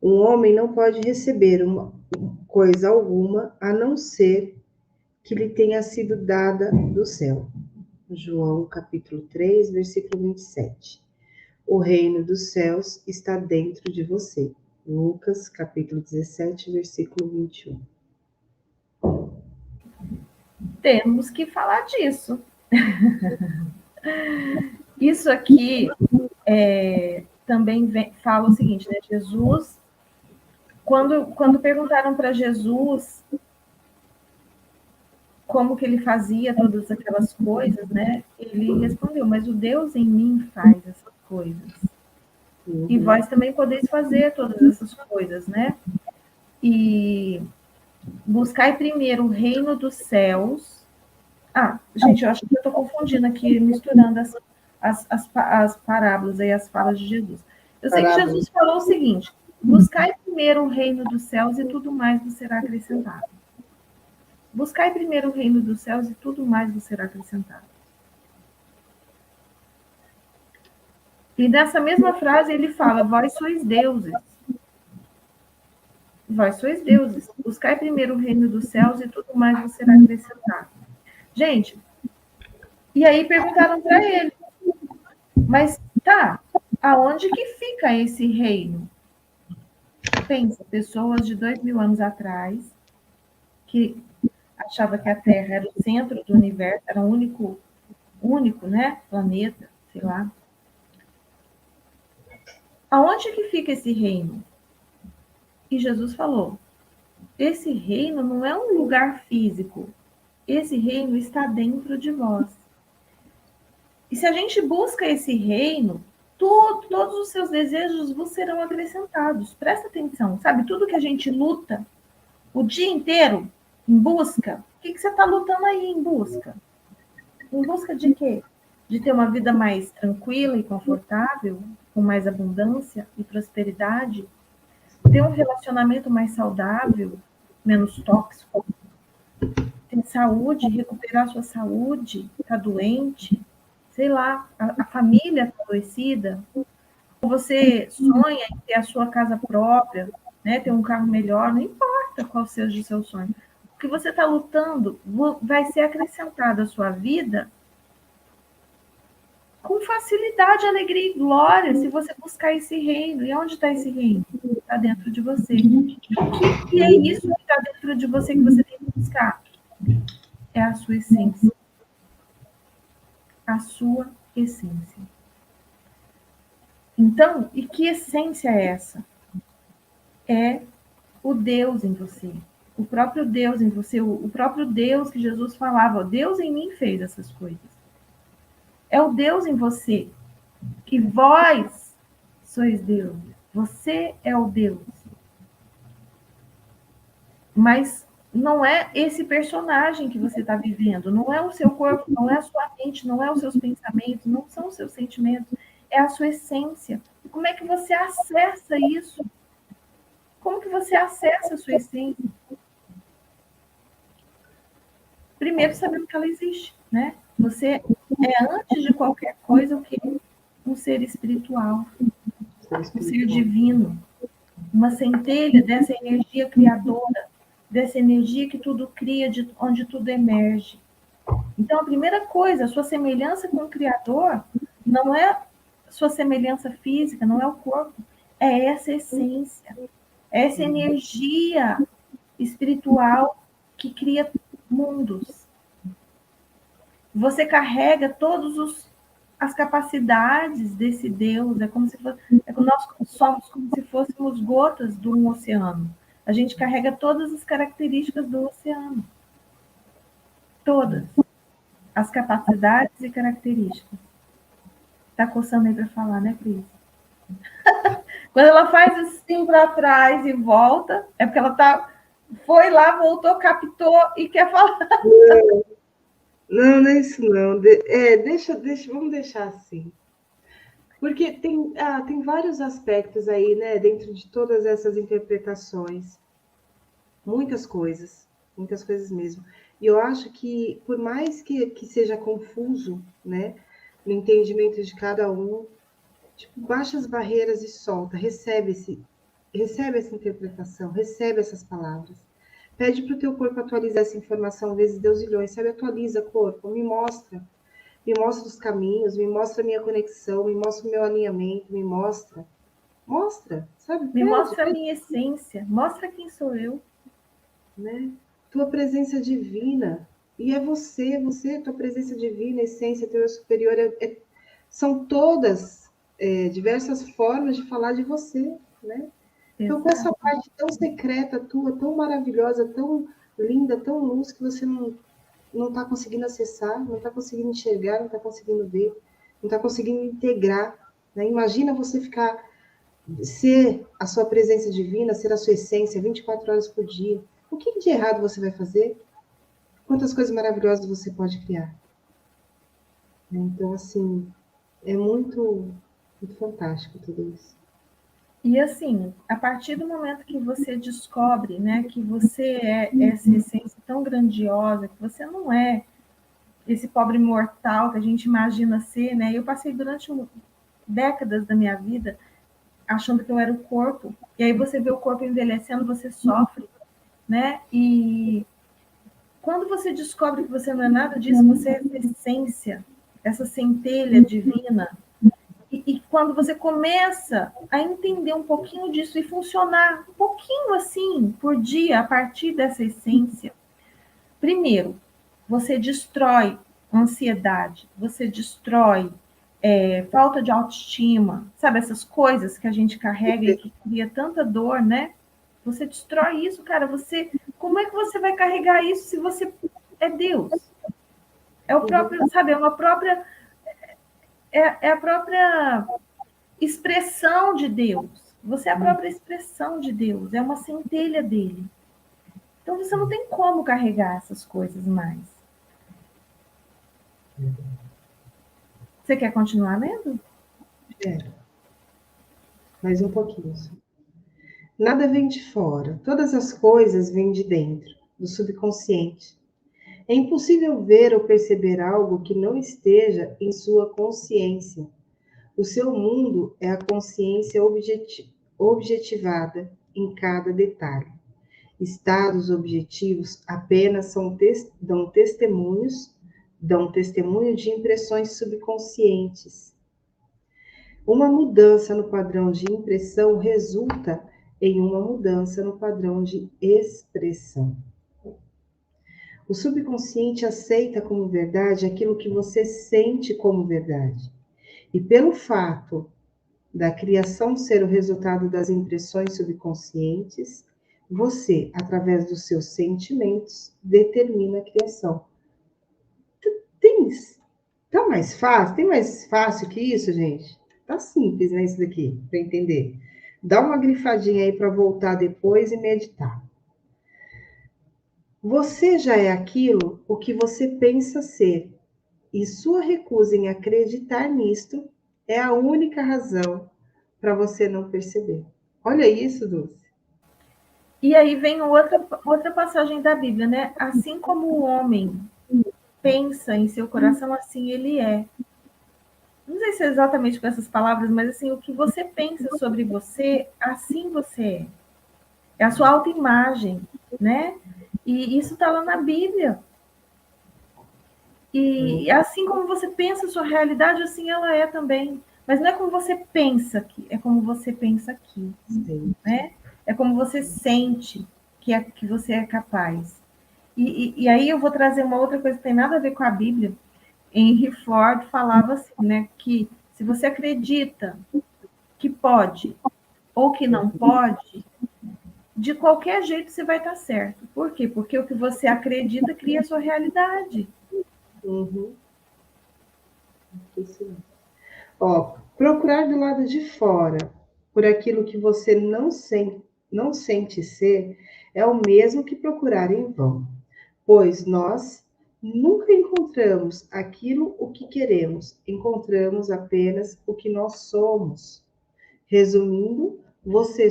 Um homem não pode receber uma coisa alguma a não ser que lhe tenha sido dada do céu. João capítulo 3, versículo 27. O reino dos céus está dentro de você. Lucas capítulo 17, versículo 21. Temos que falar disso. Isso aqui também fala o seguinte, né? Jesus, quando perguntaram para Jesus como que ele fazia todas aquelas coisas, né? Ele respondeu, mas o Deus em mim faz essas coisas. E vós também podeis fazer todas essas coisas, né? E buscai primeiro o reino dos céus. Gente, eu acho que eu estou confundindo aqui, misturando as parábolas e as falas de Jesus. Eu sei que Jesus falou o seguinte: buscai primeiro o reino dos céus e tudo mais vos será acrescentado. Buscai primeiro o reino dos céus e tudo mais vos será acrescentado. E nessa mesma frase ele fala: vós sois deuses. Vós sois deuses. Buscai primeiro o reino dos céus e tudo mais vos será acrescentado. Gente, e aí perguntaram para ele, mas tá, aonde que fica esse reino? Pensa, pessoas de 2000 anos atrás, que achava que a Terra era o centro do universo, era o único, né, planeta, sei lá. Aonde que fica esse reino? E Jesus falou, esse reino não é um lugar físico, esse reino está dentro de vós. E se a gente busca esse reino, todos os seus desejos vos serão acrescentados. Presta atenção, sabe? Tudo que a gente luta o dia inteiro em busca, o que você está lutando aí em busca? Em busca de quê? De ter uma vida mais tranquila e confortável, com mais abundância e prosperidade? Ter um relacionamento mais saudável, menos tóxico? Ter saúde, recuperar sua saúde, tá doente? Sei lá, a família está adoecida? Ou você sonha em ter a sua casa própria, né? Ter um carro melhor, não importa qual seja o seu sonho. O que você está lutando vai ser acrescentado à sua vida com facilidade, alegria e glória, se você buscar esse reino. E onde está esse reino? Está dentro de você. O que é isso que está dentro de você que você tem que buscar? É a sua essência. A sua essência. Então, e que essência é essa? É o Deus em você. O próprio Deus em você, o próprio Deus que Jesus falava, Deus em mim fez essas coisas. É o Deus em você, que vós sois Deus. Você é o Deus. Mas não é esse personagem que você está vivendo, não é o seu corpo, não é a sua mente, não é os seus pensamentos, não são os seus sentimentos, é a sua essência. E como é que você acessa isso? Como que você acessa a sua essência? Primeiro, sabendo que ela existe, né? Você é, antes de qualquer coisa, o que? Um ser espiritual, um ser divino, uma centelha dessa energia criadora, dessa energia que tudo cria, de onde tudo emerge. Então, a primeira coisa, a sua semelhança com o Criador não é sua semelhança física, não é o corpo, é essa essência, é essa energia espiritual que cria mundos. Você carrega todas as capacidades desse Deus, nós somos como se fôssemos gotas de um oceano. A gente carrega todas as características do oceano. Todas as capacidades e características. Tá coçando aí para falar, né, Cris? Quando ela faz assim para trás e volta, é porque ela foi lá, voltou, captou e quer falar. Não, não é isso não. Vamos deixar assim. Porque tem vários aspectos aí, né, dentro de todas essas interpretações. Muitas coisas mesmo. E eu acho que, por mais que seja confuso, né, no entendimento de cada um, tipo, baixa as barreiras e solta, recebe essa interpretação, recebe essas palavras. Pede para o teu corpo atualizar essa informação, vezes Deus milhões, sabe? Atualiza, corpo, me mostra os caminhos, me mostra a minha conexão, me mostra o meu alinhamento, mostra, sabe? Me mostra a minha essência, mostra quem sou eu. Né? Tua presença divina, e é você, tua presença divina, essência, teu eu superior, são todas diversas formas de falar de você, né? Então, com essa parte tão secreta tua, tão maravilhosa, tão linda, tão luz, que você não está conseguindo acessar, não está conseguindo enxergar, não está conseguindo ver, não está conseguindo integrar. Né? Imagina você ser a sua presença divina, ser a sua essência 24 horas por dia. O que de errado você vai fazer? Quantas coisas maravilhosas você pode criar? Então, assim, é muito, muito fantástico tudo isso. E assim, a partir do momento que você descobre, né, que você é essa essência tão grandiosa, que você não é esse pobre mortal que a gente imagina ser, né? Eu passei durante décadas da minha vida achando que eu era o corpo, e aí você vê o corpo envelhecendo, você sofre, né? E quando você descobre que você não é nada disso, você é essa essência, essa centelha divina, e quando você começa a entender um pouquinho disso e funcionar um pouquinho assim por dia a partir dessa essência, primeiro, você destrói ansiedade, você destrói falta de autoestima, sabe, essas coisas que a gente carrega e que cria tanta dor, né? Você destrói isso, cara. Como é que você vai carregar isso se você é Deus? É o próprio, sabe? É a própria expressão de Deus. Você é a própria expressão de Deus. É uma centelha dele. Então você não tem como carregar essas coisas mais. Você quer continuar lendo? Mais um pouquinho. Nada vem de fora, todas as coisas vêm de dentro, do subconsciente. É impossível ver ou perceber algo que não esteja em sua consciência. O seu mundo é a consciência objetivada em cada detalhe. Estados objetivos apenas dão testemunho de impressões subconscientes. Uma mudança no padrão de impressão resulta em uma mudança no padrão de expressão. O subconsciente aceita como verdade aquilo que você sente como verdade. E pelo fato da criação ser o resultado das impressões subconscientes, você, através dos seus sentimentos, determina a criação. Tá mais fácil? Tem mais fácil que isso, gente? Tá simples, né, isso daqui, para entender. Dá uma grifadinha aí para voltar depois e meditar. Você já é aquilo o que você pensa ser, e sua recusa em acreditar nisto é a única razão para você não perceber. Olha isso, Dulce. E aí vem outra passagem da Bíblia, né? Assim como o homem pensa em seu coração, assim ele é. Não sei se é exatamente com essas palavras, mas assim, o que você pensa sobre você, assim você é. É a sua autoimagem, né? E isso está lá na Bíblia. E assim como você pensa a sua realidade, assim ela é também. Mas não é como você pensa aqui, é como você pensa aqui. Né? É como você sente que você é capaz. E aí eu vou trazer uma outra coisa que tem nada a ver com a Bíblia. Henry Ford falava assim, né, que se você acredita que pode ou que não pode, de qualquer jeito você vai estar certo. Por quê? Porque o que você acredita cria a sua realidade. Uhum. Ó, procurar do lado de fora por aquilo que você não sente ser é o mesmo que procurar em vão, pois nós nunca encontramos aquilo o que queremos, encontramos apenas o que nós somos. Resumindo, você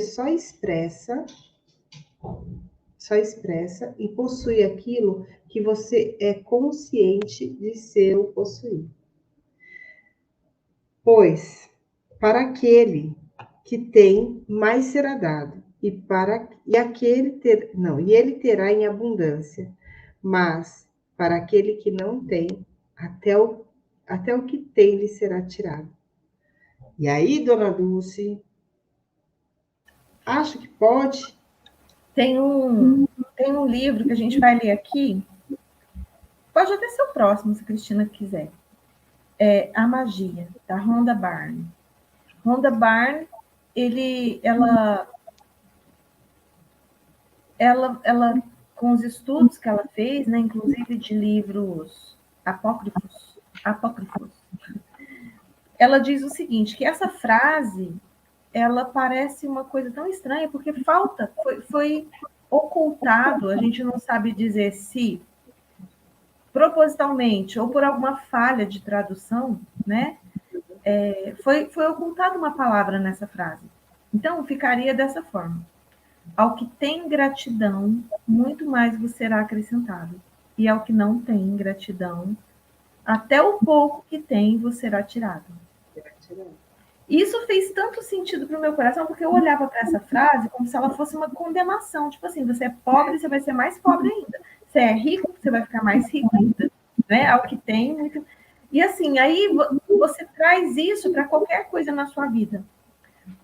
só expressa e possui aquilo que você é consciente de ser o possuir. Pois, para aquele que tem, mais será dado, e ele terá em abundância. Mas para aquele que não tem, até o que tem lhe será tirado. E aí, dona Dulce, acho que pode. Tem um livro que a gente vai ler aqui, pode até ser o próximo, se a Cristina quiser. É A Magia, da Rhonda Byrne. Rhonda Byrne, ela, com os estudos que ela fez, né, inclusive de livros apócrifos, ela diz o seguinte, que essa frase, ela parece uma coisa tão estranha, porque foi ocultado, a gente não sabe dizer se propositalmente ou por alguma falha de tradução, né? Foi ocultada uma palavra nessa frase. Então, ficaria dessa forma. Ao que tem gratidão, muito mais vos será acrescentado. E ao que não tem gratidão, até o pouco que tem vos será tirado. Isso fez tanto sentido para o meu coração, porque eu olhava para essa frase como se ela fosse uma condenação. Tipo assim, você é pobre, você vai ser mais pobre ainda. Você é rico, você vai ficar mais rico ainda. Né? Ao que tem, muito... E assim, aí você traz isso para qualquer coisa na sua vida.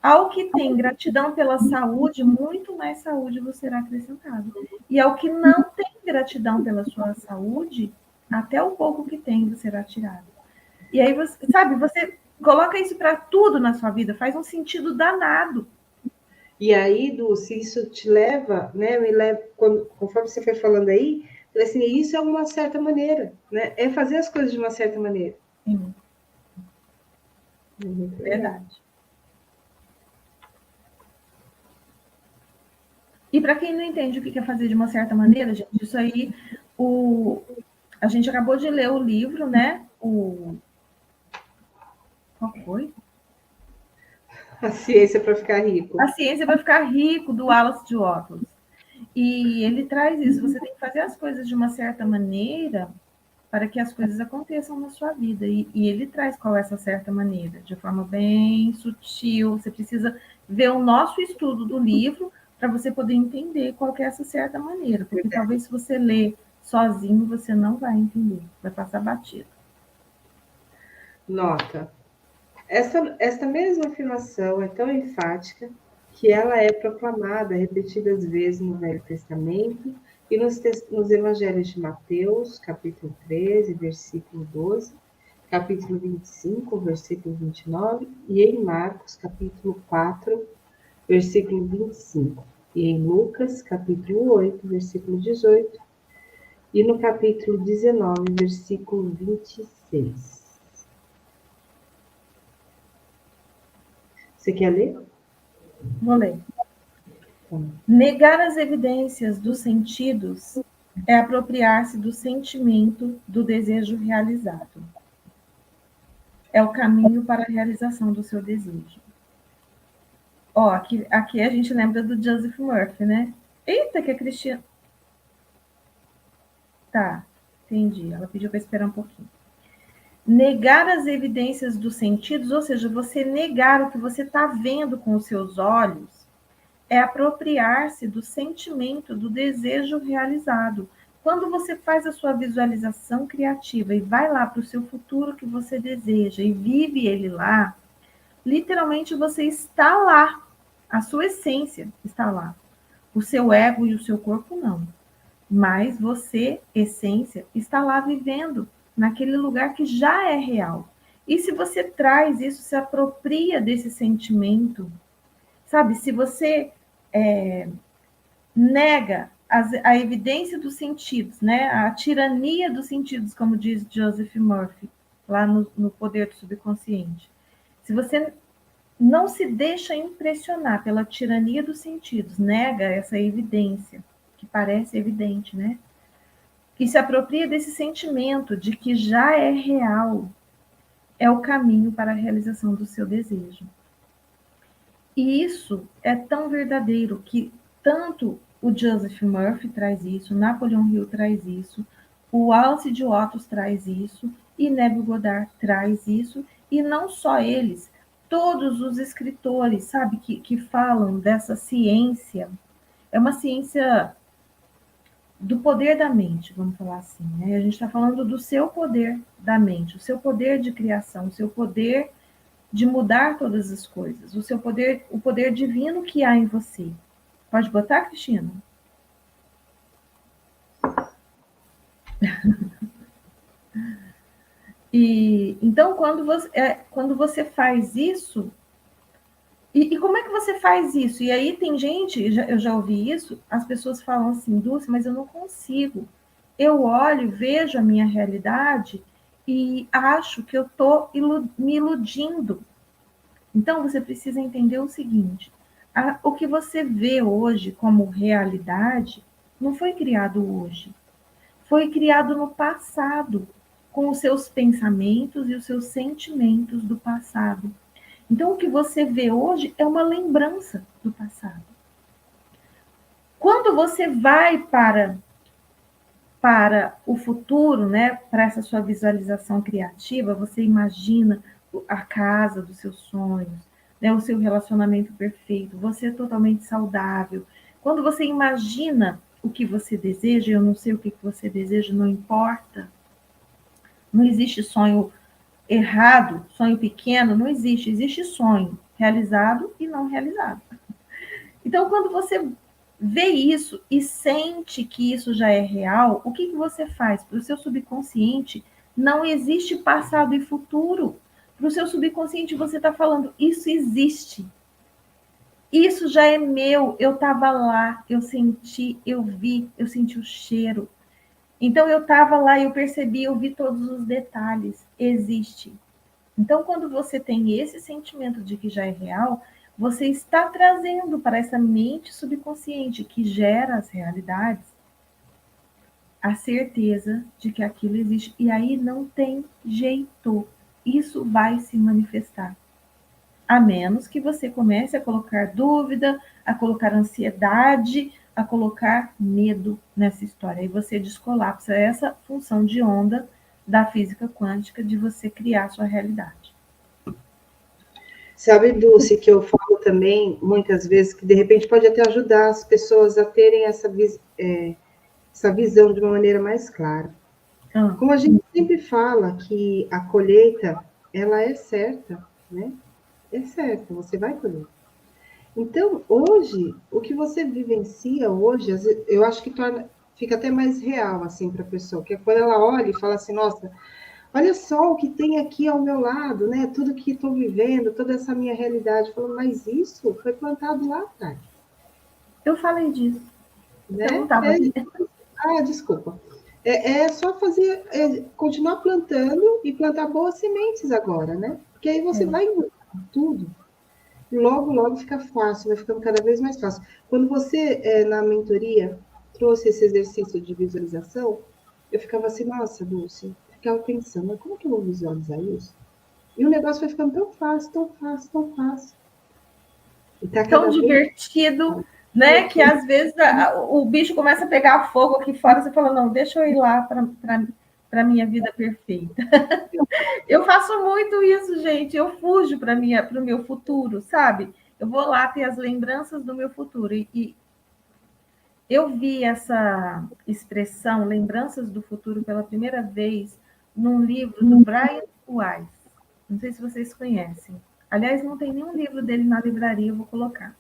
Ao que tem gratidão pela saúde, muito mais saúde você será acrescentado. E ao que não tem gratidão pela sua saúde, até o pouco que tem você será tirado. E aí, você, sabe, você coloca isso para tudo na sua vida, faz um sentido danado. E aí, Dulce, isso te leva, né? Conforme você foi falando aí, assim, isso é uma certa maneira, né? É fazer as coisas de uma certa maneira. Sim. Verdade. E para quem não entende o que é fazer de uma certa maneira, gente, isso aí, a gente acabou de ler o livro, né? Qual foi? A ciência para ficar rico. A ciência para ficar rico, do Wallace de Wattles. E ele traz isso, você tem que fazer as coisas de uma certa maneira para que as coisas aconteçam na sua vida. E ele traz qual é essa certa maneira, de forma bem sutil. Você precisa ver o nosso estudo do livro para você poder entender qual é essa certa maneira. Porque talvez se você ler sozinho, você não vai entender, vai passar batido. Nota. Esta mesma afirmação é tão enfática que ela é proclamada repetidas vezes no Velho Testamento e nos Evangelhos de Mateus, capítulo 13, versículo 12, capítulo 25, versículo 29, e em Marcos, capítulo 4, versículo 25, e em Lucas, capítulo 8, versículo 18, e no capítulo 19, versículo 26. Você quer ler? Vou ler. Negar as evidências dos sentidos é apropriar-se do sentimento do desejo realizado. É o caminho para a realização do seu desejo. Ó, aqui a gente lembra do Joseph Murphy, né? Eita, que a Cristina... Tá, entendi. Ela pediu para esperar um pouquinho. Negar as evidências dos sentidos, ou seja, você negar o que você está vendo com os seus olhos, é apropriar-se do sentimento do desejo realizado. Quando você faz a sua visualização criativa e vai lá para o seu futuro que você deseja e vive ele lá, literalmente você está lá. A sua essência está lá. O seu ego e o seu corpo não. Mas você, essência, está lá vivendo naquele lugar que já é real. E se você traz isso, se apropria desse sentimento, sabe? Se você nega a evidência dos sentidos, né? A tirania dos sentidos, como diz Joseph Murphy, lá no Poder do Subconsciente. Se você não se deixa impressionar pela tirania dos sentidos, nega essa evidência, que parece evidente, né? E se apropria desse sentimento de que já é real, é o caminho para a realização do seu desejo. E isso é tão verdadeiro que tanto o Joseph Murphy traz isso, Napoleon Hill traz isso, o Alcide Otos traz isso, e Neville Goddard traz isso, e não só eles, todos os escritores, sabe, que falam dessa ciência, é uma ciência do poder da mente, vamos falar assim, né? A gente está falando do seu poder da mente, o seu poder de criação, o seu poder de mudar todas as coisas, o seu poder, o poder divino que há em você. Pode botar, Cristina? E então, quando você faz isso, e como é que você faz isso? E aí tem gente, eu já ouvi isso, as pessoas falam assim, Dulce, mas eu não consigo. Eu olho, vejo a minha realidade e acho que eu estou me iludindo. Então, você precisa entender o seguinte: o que você vê hoje como realidade não foi criado hoje, foi criado no passado, com os seus pensamentos e os seus sentimentos do passado. Então, o que você vê hoje é uma lembrança do passado. Quando você vai para o futuro, né, para essa sua visualização criativa, você imagina a casa dos seus sonhos, né, o seu relacionamento perfeito, você é totalmente saudável. Quando você imagina o que você deseja, eu não sei o que você deseja, não importa. Não existe sonho errado, sonho pequeno, não existe. Existe sonho realizado e não realizado. Então, quando você vê isso e sente que isso já é real, o que você faz? Para o seu subconsciente, não existe passado e futuro. Para o seu subconsciente, você está falando, isso existe. Isso já é meu, eu estava lá, eu senti, eu vi, eu senti o cheiro. Então, eu estava lá, eu percebi, eu vi todos os detalhes. Existe. Então, quando você tem esse sentimento de que já é real, você está trazendo para essa mente subconsciente que gera as realidades a certeza de que aquilo existe. E aí não tem jeito. Isso vai se manifestar. A menos que você comece a colocar dúvida, a colocar ansiedade, a colocar medo nessa história. Aí você descolapsa essa função de onda da física quântica de você criar sua realidade. Sabe, Dulce, que eu falo também, muitas vezes, que de repente pode até ajudar as pessoas a terem essa visão de uma maneira mais clara. Como a gente sempre fala que a colheita, ela é certa, né? É certa, você vai colher. Então, hoje, o que você vivencia hoje, eu acho que fica até mais real, assim, para a pessoa, que é quando ela olha e fala assim, nossa, olha só o que tem aqui ao meu lado, né? Tudo que estou vivendo, toda essa minha realidade. Falando, mas isso foi plantado lá atrás. Eu falei disso. Né? Eu não estava aqui. Desculpa. É só continuar plantando e plantar boas sementes agora, né? Porque aí você vai tudo. E logo, logo fica fácil, vai ficando cada vez mais fácil. Quando você, na mentoria, trouxe esse exercício de visualização, eu ficava assim, nossa, Dulce, ficava pensando, mas como que eu vou visualizar isso? E o negócio vai ficando tão fácil, tão fácil, tão fácil. E tá tão divertido, né? Que às vezes o bicho começa a pegar fogo aqui fora, você fala, não, deixa eu ir lá para a minha vida perfeita. Eu faço muito isso, gente. Eu fujo para o meu futuro, sabe? Eu vou lá ter as lembranças do meu futuro. E eu vi essa expressão, lembranças do futuro, pela primeira vez num livro do Brian Weiss. Não sei se vocês conhecem. Aliás, não tem nenhum livro dele na livraria, eu vou colocar.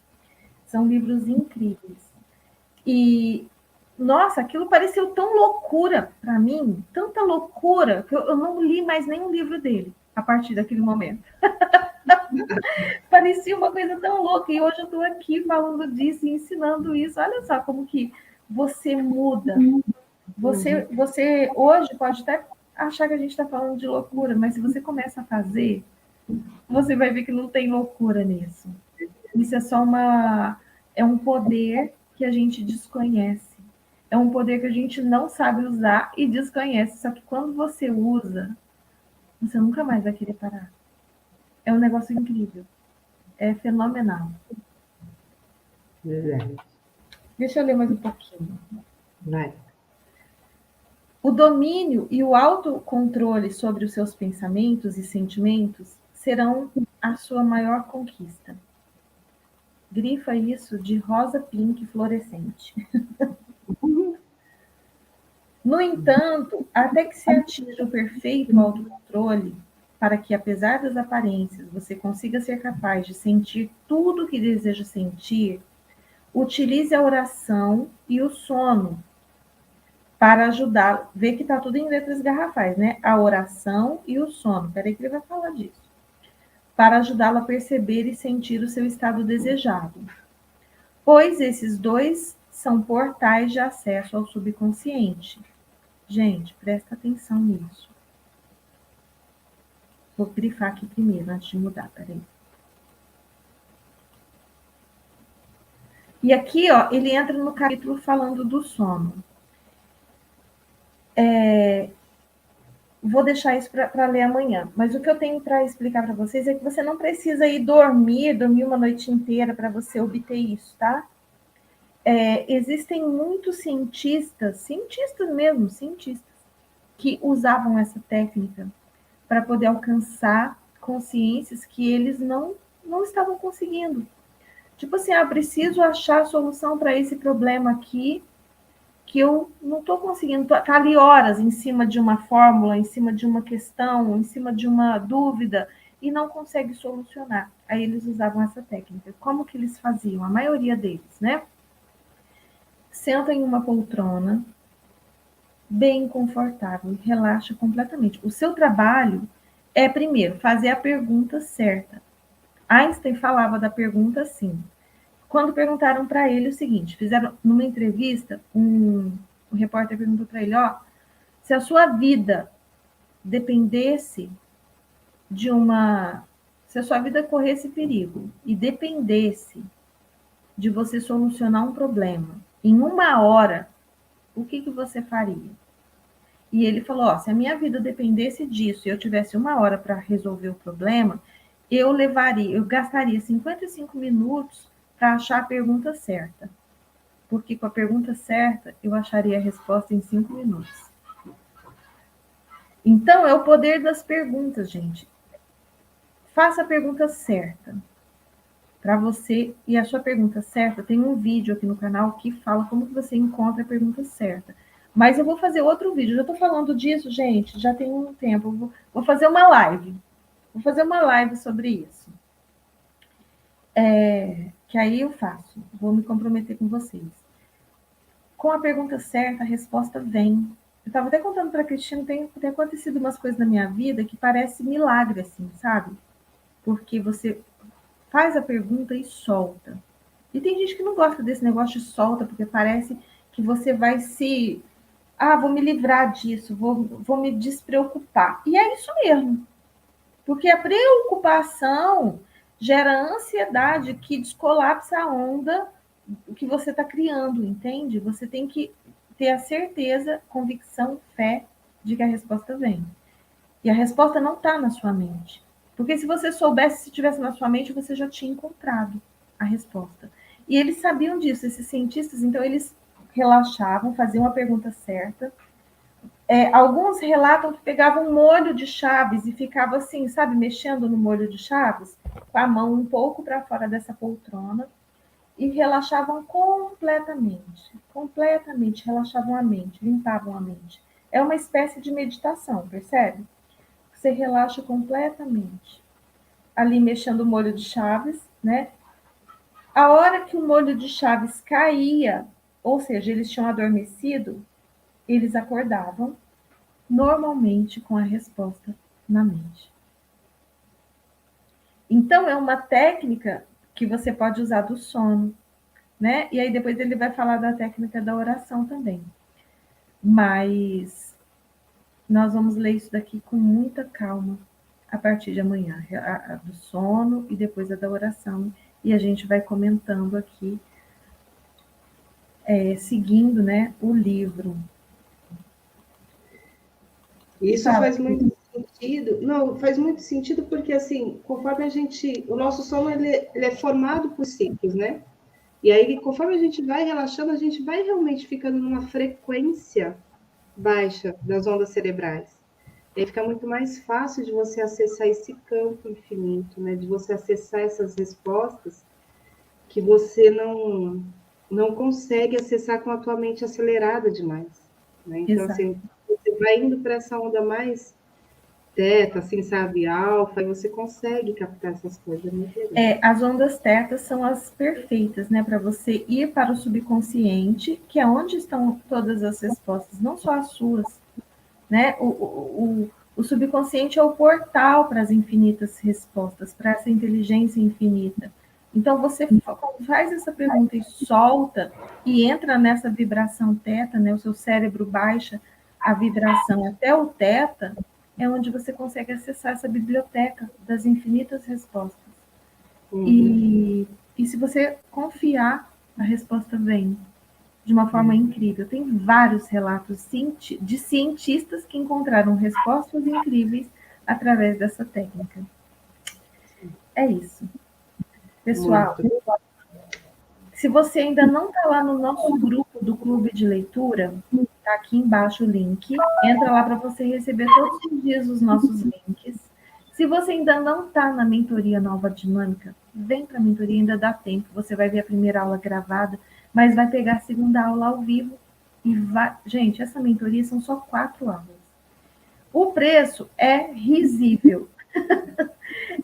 São livros incríveis. E, nossa, aquilo pareceu tão loucura para mim, tanta loucura, que eu não li mais nenhum livro dele a partir daquele momento. Parecia uma coisa tão louca. E hoje eu estou aqui falando disso e ensinando isso. Olha só como que você muda. Você hoje pode até achar que a gente está falando de loucura, mas se você começa a fazer, você vai ver que não tem loucura nisso. Isso é só é um poder que a gente desconhece. É um poder que a gente não sabe usar e desconhece. Só que quando você usa, você nunca mais vai querer parar. É um negócio incrível. É fenomenal. Verdade. Deixa eu ler mais um pouquinho. Vai. O domínio e o autocontrole sobre os seus pensamentos e sentimentos serão a sua maior conquista. Grifa isso de rosa pink fluorescente. No entanto, até que se atinja o perfeito autocontrole, para que, apesar das aparências, você consiga ser capaz de sentir tudo o que deseja sentir, utilize a oração e o sono para ajudá-lo. Vê que está tudo em letras garrafais, né? A oração e o sono. Peraí que ele vai falar disso. Para ajudá-lo a perceber e sentir o seu estado desejado. Pois esses dois são portais de acesso ao subconsciente. Gente, presta atenção nisso. Vou grifar aqui primeiro, antes de mudar, peraí. E aqui, ó, ele entra no capítulo falando do sono. Vou deixar isso para ler amanhã. Mas o que eu tenho para explicar para vocês é que você não precisa ir dormir uma noite inteira para você obter isso, tá? Existem muitos cientistas mesmo, que usavam essa técnica para poder alcançar consciências que eles não estavam conseguindo. Tipo assim, preciso achar a solução para esse problema aqui, que eu não estou conseguindo. Tá ali horas em cima de uma fórmula, em cima de uma questão, em cima de uma dúvida, e não consegue solucionar. Aí eles usavam essa técnica. Como que eles faziam? A maioria deles, né? Senta em uma poltrona, bem confortável, relaxa completamente. O seu trabalho é, primeiro, fazer a pergunta certa. Einstein falava da pergunta assim. Quando perguntaram para ele o seguinte, fizeram numa entrevista, um repórter perguntou para ele, se a sua vida dependesse se a sua vida corresse perigo e dependesse de você solucionar um problema em 1 hora, o que você faria? E ele falou, se a minha vida dependesse disso e eu tivesse 1 hora para resolver o problema, eu gastaria 55 minutos para achar a pergunta certa. Porque com a pergunta certa, eu acharia a resposta em 5 minutos. Então, é o poder das perguntas, gente. Faça a pergunta certa para você. E a sua pergunta certa, tem um vídeo aqui no canal que fala como que você encontra a pergunta certa. Mas eu vou fazer outro vídeo. Já estou falando disso, gente, já tem um tempo. Vou fazer uma live. Vou fazer uma live sobre isso. Que aí eu faço. Vou me comprometer com vocês. Com a pergunta certa, a resposta vem. Eu estava até contando para a Cristina, tem acontecido umas coisas na minha vida que parece milagre, assim, sabe? Porque você faz a pergunta e solta. E tem gente que não gosta desse negócio de solta, porque parece que você vai se... vou me livrar disso, vou me despreocupar. E é isso mesmo. Porque a preocupação gera ansiedade que descolapsa a onda que você está criando, entende? Você tem que ter a certeza, convicção, fé de que a resposta vem. E a resposta não está na sua mente. Porque se você soubesse, se tivesse na sua mente, você já tinha encontrado a resposta. E eles sabiam disso, esses cientistas, então eles relaxavam, faziam a pergunta certa. Alguns relatam que pegavam um molho de chaves e ficavam assim, sabe, mexendo no molho de chaves, com a mão um pouco para fora dessa poltrona, e relaxavam completamente, relaxavam a mente, limpavam a mente. É uma espécie de meditação, percebe? Você relaxa completamente. Ali mexendo o molho de chaves, né? A hora que o molho de chaves caía, ou seja, eles tinham adormecido, eles acordavam normalmente com a resposta na mente. Então, é uma técnica que você pode usar do sono, né? E aí depois ele vai falar da técnica da oração também. Mas nós vamos ler isso daqui com muita calma a partir de amanhã, a do sono e depois a da oração. E a gente vai comentando aqui, seguindo, né, o livro. Isso faz muito sentido. Não, faz muito sentido porque, assim, conforme o nosso sono ele é formado por ciclos, né? E aí, conforme a gente vai relaxando, a gente vai realmente ficando numa frequência baixa das ondas cerebrais. E aí fica muito mais fácil de você acessar esse campo infinito, né? De você acessar essas respostas que você não consegue acessar com a tua mente acelerada demais, né? Então, Exato. assim, você vai indo para essa onda mais teta, assim, sabe, alfa, e você consegue captar essas coisas, é muito legal. As ondas tetas são as perfeitas, né, para você ir para o subconsciente, que é onde estão todas as respostas, não só as suas, né? O subconsciente é o portal para as infinitas respostas, para essa inteligência infinita. Então, você faz essa pergunta e solta, e entra nessa vibração teta, né? O seu cérebro baixa a vibração até o teta, é onde você consegue acessar essa biblioteca das infinitas respostas. E, e se você confiar, a resposta vem de uma forma incrível. Tem vários relatos de cientistas que encontraram respostas incríveis através dessa técnica. É isso. Pessoal, Muito. se você ainda não está lá no nosso grupo do Clube de Leitura, está aqui embaixo o link. Entra lá para você receber todos os dias os nossos links. Se você ainda não está na mentoria Nova Dinâmica, vem para a mentoria, ainda dá tempo. Você vai ver a primeira aula gravada, mas vai pegar a segunda aula ao vivo. E vai... Gente, essa mentoria são só 4 aulas. O preço é risível.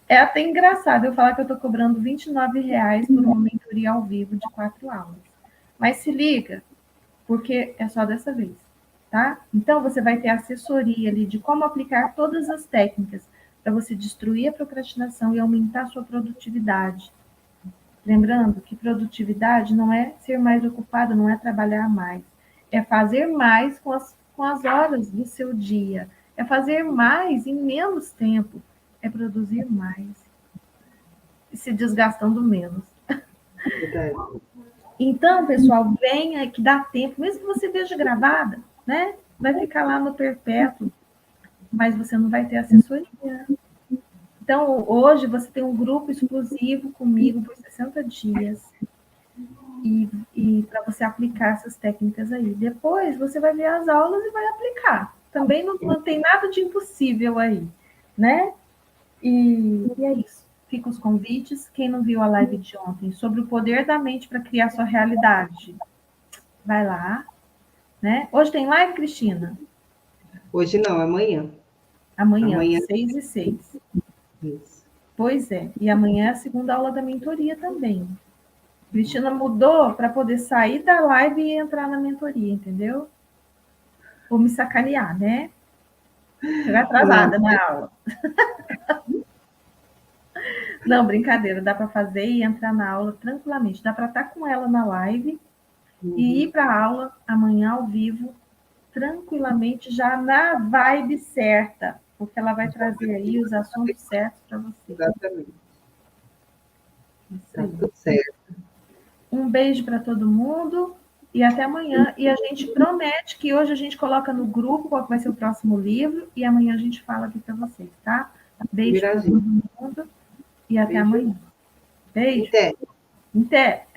É até engraçado eu falar que eu estou cobrando R$29 por uma mentoria ao vivo de 4 aulas. Mas se liga, porque é só dessa vez, tá? Então, você vai ter assessoria ali de como aplicar todas as técnicas para você destruir a procrastinação e aumentar a sua produtividade. Lembrando que produtividade não é ser mais ocupado, não é trabalhar mais. É fazer mais com as horas do seu dia. É fazer mais em menos tempo. É produzir mais. E se desgastando menos. Verdade. Então, pessoal, venha que dá tempo, mesmo que você veja gravada, né? Vai ficar lá no perpétuo, mas você não vai ter assessoria. Então, hoje você tem um grupo exclusivo comigo por 60 dias. E para você aplicar essas técnicas aí. Depois você vai ver as aulas e vai aplicar. Também não tem nada de impossível aí, né? E é isso. Fica os convites. Quem não viu a live de ontem sobre o poder da mente para criar sua realidade, vai lá, né? Hoje tem live, Cristina? Hoje não, amanhã. Amanhã, Amanhã. 6h06. Isso. Pois é. E amanhã é a segunda aula da mentoria também. Cristina mudou para poder sair da live e entrar na mentoria, entendeu? Vou me sacanear, né? Chegar atrasada na aula. Não, brincadeira, dá para fazer e entrar na aula tranquilamente. Dá para estar com ela na live e ir para a aula amanhã ao vivo, tranquilamente, já na vibe certa, porque ela vai trazer aí os assuntos certos para você. Exatamente. Isso Tá aí. tudo certo. Um beijo para todo mundo e até amanhã. E a gente promete que hoje a gente coloca no grupo qual vai ser o próximo livro e amanhã a gente fala aqui para vocês, tá? Beijo para todo mundo e até Beijo. amanhã. Beijo. Até. Até.